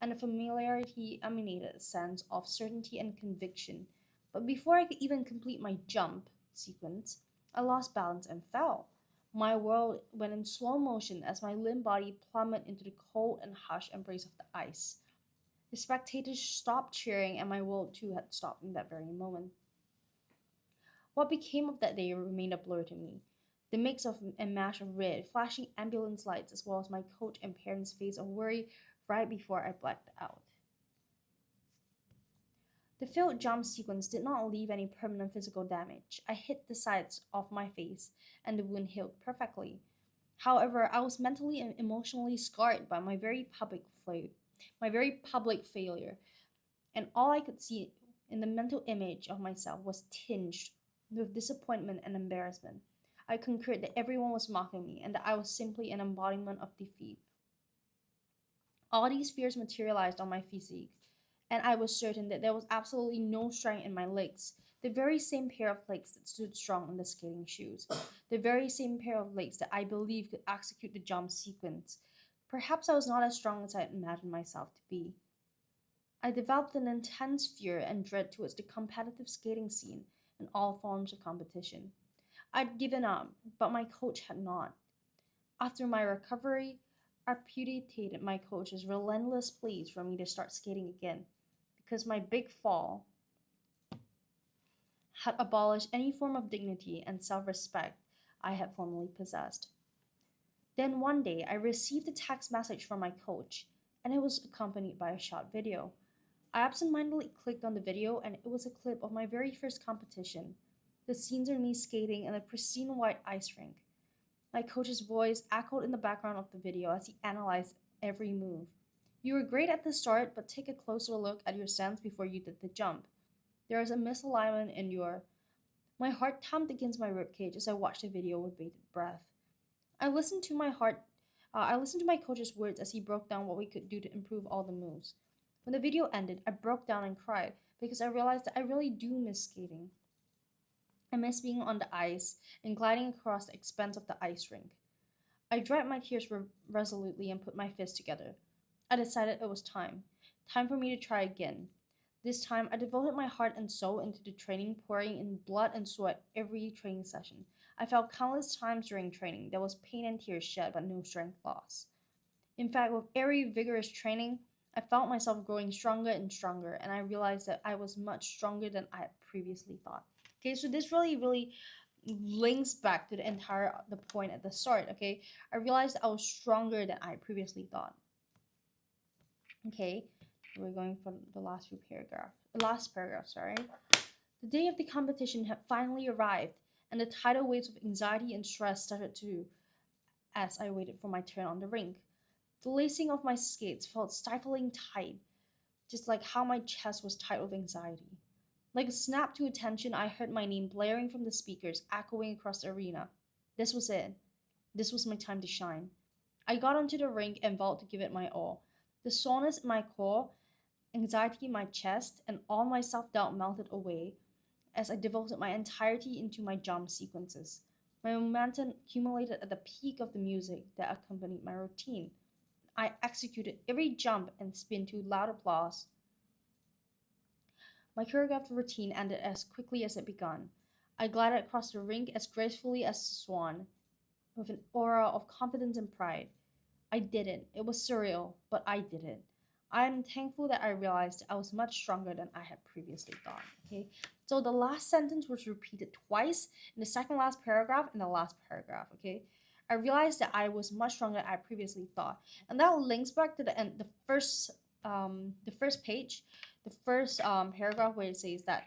and the familiarity emanated a sense of certainty and conviction. But before I could even complete my jump sequence, I lost balance and fell. My world went in slow motion as my limp body plummeted into the cold and hushed embrace of the ice. The spectators stopped cheering, and my world too had stopped in that very moment. What became of that day remained a blur to me. The mix of a mash of red, flashing ambulance lights, as well as my coach and parents' face of worry right before I blacked out. The failed jump sequence did not leave any permanent physical damage. I hit the sides of my face, and the wound healed perfectly. However, I was mentally and emotionally scarred by my very public failure, and all I could see in the mental image of myself was tinged with disappointment and embarrassment. I concurred that everyone was mocking me and that I was simply an embodiment of defeat. All these fears materialized on my physique, and I was certain that there was absolutely no strength in my legs. The very same pair of legs that stood strong in the skating shoes. The very same pair of legs that I believed could execute the jump sequence. Perhaps I was not as strong as I imagined myself to be. I developed an intense fear and dread towards the competitive skating scene and all forms of competition. I'd given up, but my coach had not. After my recovery, I repudiated my coach's relentless pleas for me to start skating again because my big fall had abolished any form of dignity and self respect I had formerly possessed. Then one day, I received a text message from my coach, and it was accompanied by a short video. I absentmindedly clicked on the video, and it was a clip of my very first competition. The scenes of me skating in a pristine white ice rink. My coach's voice echoed in the background of the video as he analyzed every move. You were great at the start, but take a closer look at your stance before you did the jump. There is a misalignment in your. My heart thumped against my ribcage as I watched the video with bated breath. I listened to my heart. I listened to my coach's words as he broke down what we could do to improve all the moves. When the video ended, I broke down and cried because I realized that I really do miss skating. I miss being on the ice and gliding across the expanse of the ice rink. I dried my tears resolutely and put my fists together. I decided it was time. Time for me to try again. This time, I devoted my heart and soul into the training, pouring in blood and sweat every training session. I fell countless times during training. There was pain and tears shed, but no strength lost. In fact, with every vigorous training, I felt myself growing stronger and stronger, and I realized that I was much stronger than I had previously thought. Okay, so this really, really links back to the point at the start. Okay, I realized I was stronger than I previously thought. Okay, we're going for the last paragraph, sorry. The day of the competition had finally arrived, and the tidal waves of anxiety and stress started to as I waited for my turn on the rink. The lacing of my skates felt stifling tight, just like how my chest was tight with anxiety. Like a snap to attention, I heard my name blaring from the speakers, echoing across the arena. This was it. This was my time to shine. I got onto the rink and vowed to give it my all. The soreness in my core, anxiety in my chest, and all my self doubt melted away as I devoted my entirety into my jump sequences. My momentum accumulated at the peak of the music that accompanied my routine. I executed every jump and spin to loud applause. My choreographed routine ended as quickly as it began. I glided across the rink as gracefully as a swan, with an aura of confidence and pride. I did it. It was surreal, but I did it. I am thankful that I realized I was much stronger than I had previously thought. Okay, so the last sentence was repeated twice in the second last paragraph and the last paragraph. Okay, I realized that I was much stronger than I previously thought, and that links back to the end, the first page, the first paragraph where it says that,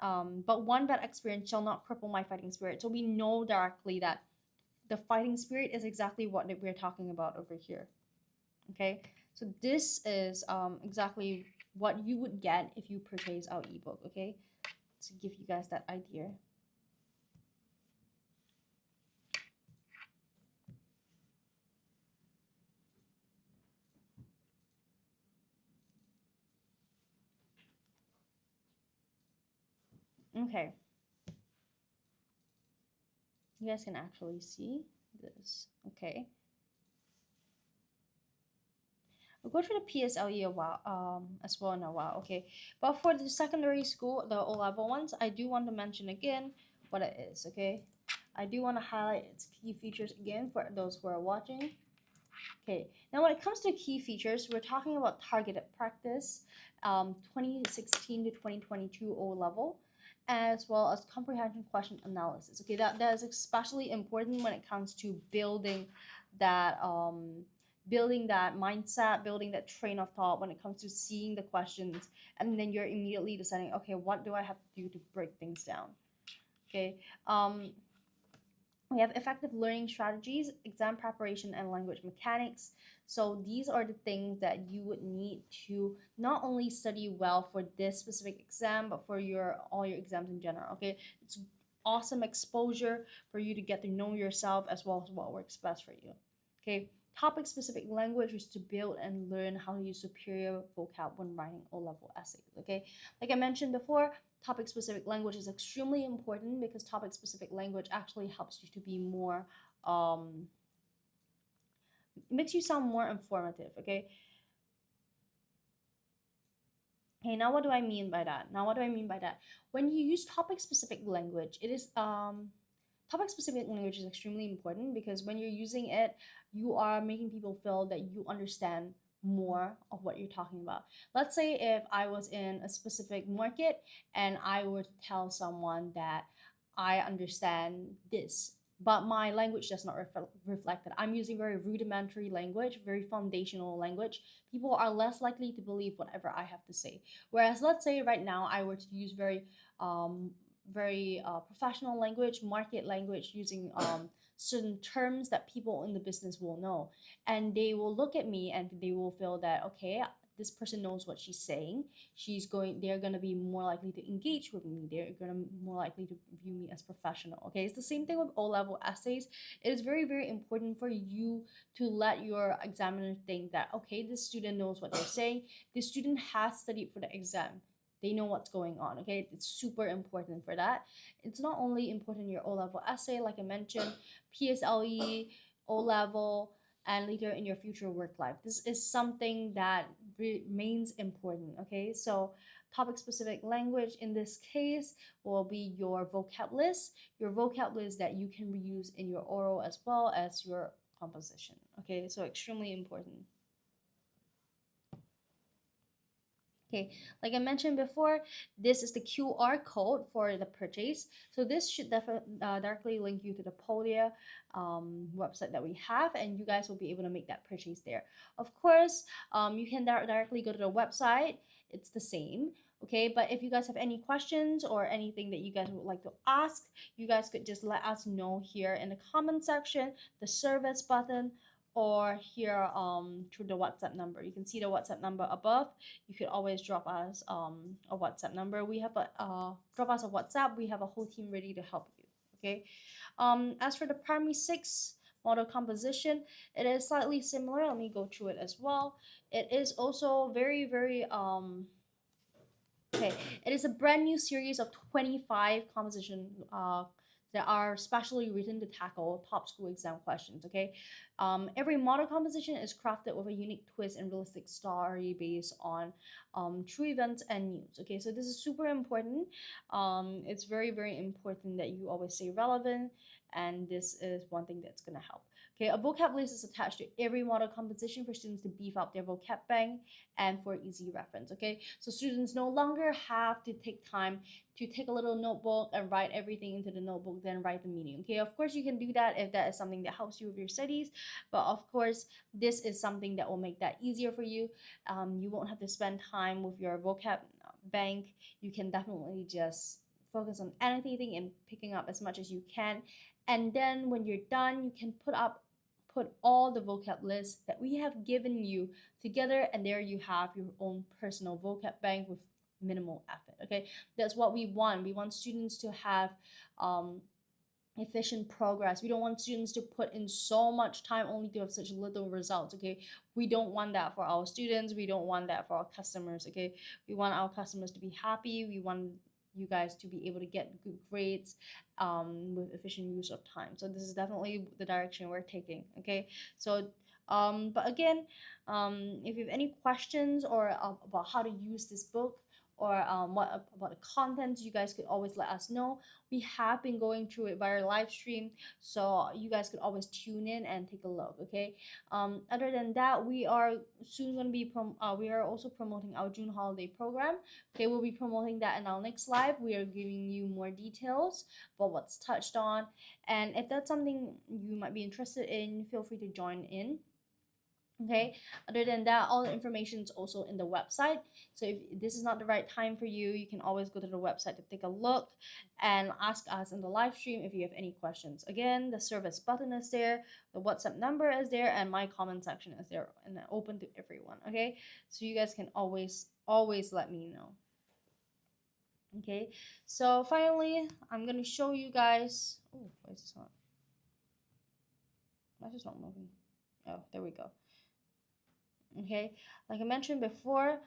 but one bad experience shall not cripple my fighting spirit. So we know directly that the fighting spirit is exactly what we're talking about over here. Okay, so this is exactly what you would get if you purchase our ebook. Okay, to give you guys that idea. Okay, you guys can actually see this. Okay, we'll go through the PSLE a while, as well in a while. Okay, but for the secondary school, the O level ones, I do want to mention again what it is. Okay, I do want to highlight its key features again for those who are watching. Okay, now when it comes to key features, we're talking about targeted practice, 2016 to 2022 O level, as well as comprehension question analysis. Okay, that is especially important when it comes to that building that mindset, building that train of thought when it comes to seeing the questions, and then you're immediately deciding, okay, what do I have to do to break things down? Okay, we have effective learning strategies, exam preparation, and language mechanics. So these are the things that you would need to not only study well for this specific exam, but for your all your exams in general. Okay, it's awesome exposure for you to get to know yourself as well as what works best for you. Okay, topic specific language is to build and learn how to use superior vocab when writing O level essays. Okay, like I mentioned before, topic specific language is extremely important because topic specific language actually helps you to be more makes you sound more informative. Okay, now what do I mean by that? When you use topic specific language, it is topic specific language is extremely important because when you're using it, you are making people feel that you understand more of what you're talking about. Let's say if I was in a specific market and I were to tell someone that I understand this, but my language does not reflect it. I'm using very rudimentary language, very foundational language. People are less likely to believe whatever I have to say. Whereas, let's say right now I were to use very professional language, market language, using certain terms that people in the business will know, and they will look at me and they will feel that, okay, this person knows what she's saying. They're going to be more likely to engage with me. They're going to more likely to view me as professional. Okay, it's the same thing with O level essays. It is very, very important for you to let your examiner think that, okay, this student knows what they're saying. This student has studied for the exam. They know what's going on. Okay, it's super important for that. It's not only important in your O level essay, like I mentioned, PSLE, O level, and later in your future work life. This is something that remains important. Okay, so topic specific language in this case will be your vocab list that you can reuse in your oral as well as your composition. Okay, so extremely important. Okay, like I mentioned before, this is the QR code for the purchase. So this should directly link you to the Podia website that we have, and you guys will be able to make that purchase there. Of course, you can directly go to the website. It's the same. Okay, but if you guys have any questions or anything that you guys would like to ask, you guys could just let us know here in the comment section, the service button, or here through the WhatsApp number. You can see the WhatsApp number above. You could always drop us a WhatsApp number. We have a drop us a WhatsApp. We have a whole team ready to help you. Okay. As for the primary six model composition, it is slightly similar. Let me go through it as well. It is also very, very okay, it is a brand new series of 25 composition that are specially written to tackle top school exam questions. Okay, every model composition is crafted with a unique twist and realistic story based on true events and news. Okay, so this is super important. It's very, very important that you always stay relevant, and this is one thing that's gonna help. Okay, a vocab list is attached to every model composition for students to beef up their vocab bank and for easy reference. Okay, so students no longer have to take time to take a little notebook and write everything into the notebook, then write the meaning. Okay, of course you can do that if that is something that helps you with your studies, but of course this is something that will make that easier for you. You won't have to spend time with your vocab bank. You can definitely just focus on annotating and picking up as much as you can, and then when you're done you can put all the vocab lists that we have given you together, and there you have your own personal vocab bank with minimal effort. Okay, that's what we want. We want students to have um, efficient progress. We don't want students to put in so much time only to have such little results. Okay, we don't want that for our students. We don't want that for our customers. Okay, we want our customers to be happy. We want you guys to be able to get good grades with efficient use of time. So this is definitely the direction we're taking. Okay, so but again, if you have any questions or about how to use this book, or what about the contents, you guys could always let us know. We have been going through it via live stream, so you guys could always tune in and take a look. Okay, other than that, we are soon going to be we are also promoting our June holiday program. Okay, we'll be promoting that in our next live. We are giving you more details about what's touched on, and if that's something you might be interested in, feel free to join in. Okay, other than that, all the information is also in the website. So if this is not the right time for you, you can always go to the website to take a look and ask us in the live stream if you have any questions. Again, the service button is there, the WhatsApp number is there, and my comment section is there and open to everyone. Okay, so you guys can always let me know. Okay, so finally I'm gonna show you guys. Oh, why is this not? Why is this not moving? Oh, there we go. Okay, like I mentioned before,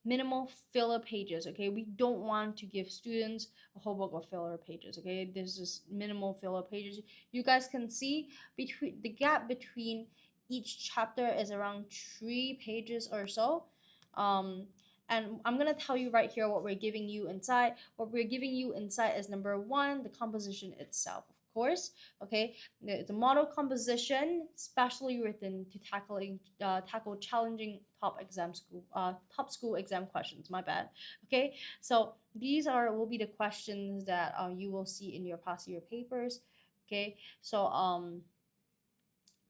minimal filler pages. Okay, we don't want to give students a whole book of filler pages. Okay, this is minimal filler pages. You guys can see between the gap between each chapter is around 3 pages or so. um and I'm gonna tell you right here what we're giving you inside. What we're giving you inside is number one, the composition itself, of course. Okay, the model composition specially written to tackle challenging top school exam questions. My bad. Okay, so these will be the questions that you will see in your past year papers. Okay, so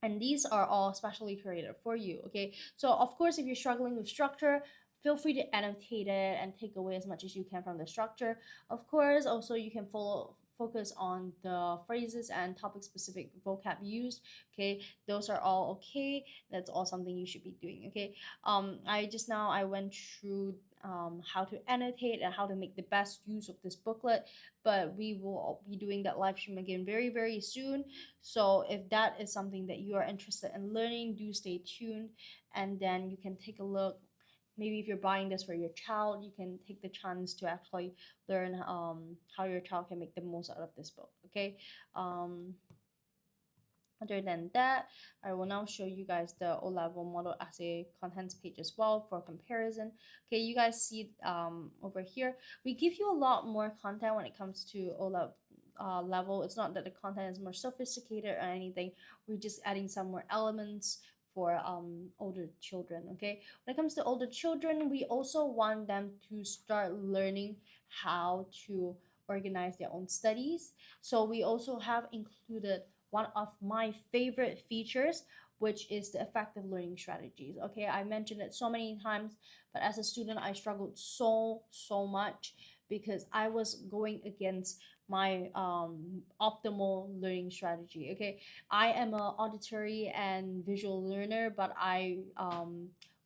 and these are all specially created for you. Okay, so of course if you're struggling with structure, feel free to annotate it and take away as much as you can from the structure. Of course, also you can focus on the phrases and topic specific vocab used. Okay, those are all okay. That's all something you should be doing. Okay, I went through how to annotate and how to make the best use of this booklet, but we will be doing that live stream again very, very soon. So if that is something that you are interested in learning, do stay tuned, and then you can take a look. Maybe if you're buying this for your child, you can take the chance to actually learn how your child can make the most out of this book. Okay, other than that, I will now show you guys the O-level model essay contents page as well for comparison. Okay, you guys see over here, we give you a lot more content when it comes to O-level level. It's not that the content is more sophisticated or anything. We're just adding some more elements for older children. Okay, when it comes to older children, we also want them to start learning how to organize their own studies. So we also have included one of my favorite features, which is the effective learning strategies. Okay, I mentioned it so many times, but as a student I struggled so much because I was going against my optimal learning strategy. Okay, I am a auditory and visual learner, but I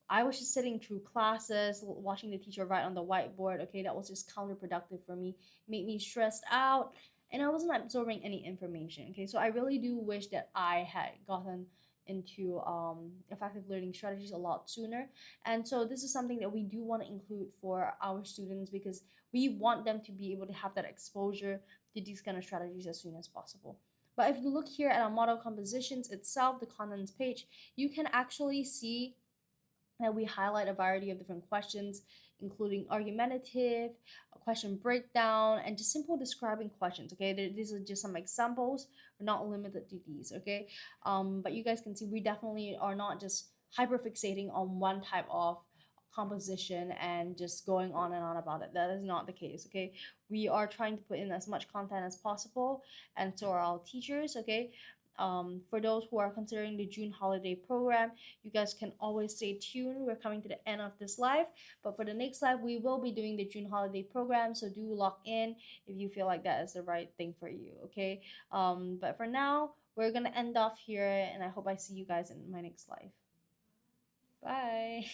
was just sitting through classes, watching the teacher write on the whiteboard. Okay, that was just counterproductive for me. It made me stressed out, and I wasn't absorbing any information. Okay, so I really do wish that I had gotten into effective learning strategies a lot sooner. And so this is something that we do want to include for our students, because we want them to be able to have that exposure to these kind of strategies as soon as possible. But if you look here at our model compositions itself, the contents page, you can actually see that we highlight a variety of different questions, including argumentative, question breakdown, and just simple describing questions. Okay, these are just some examples. We're not limited to these. Okay, but you guys can see we definitely are not just hyper fixating on one type of composition and just going on and on about it. That is not the case. Okay, we are trying to put in as much content as possible, and so are our teachers. Okay, for those who are considering the June holiday program, you guys can always stay tuned. We're coming to the end of this live, but for the next live, we will be doing the June holiday program. So do lock in if you feel like that is the right thing for you. Okay. But for now, we're gonna end off here, and I hope I see you guys in my next live. Bye.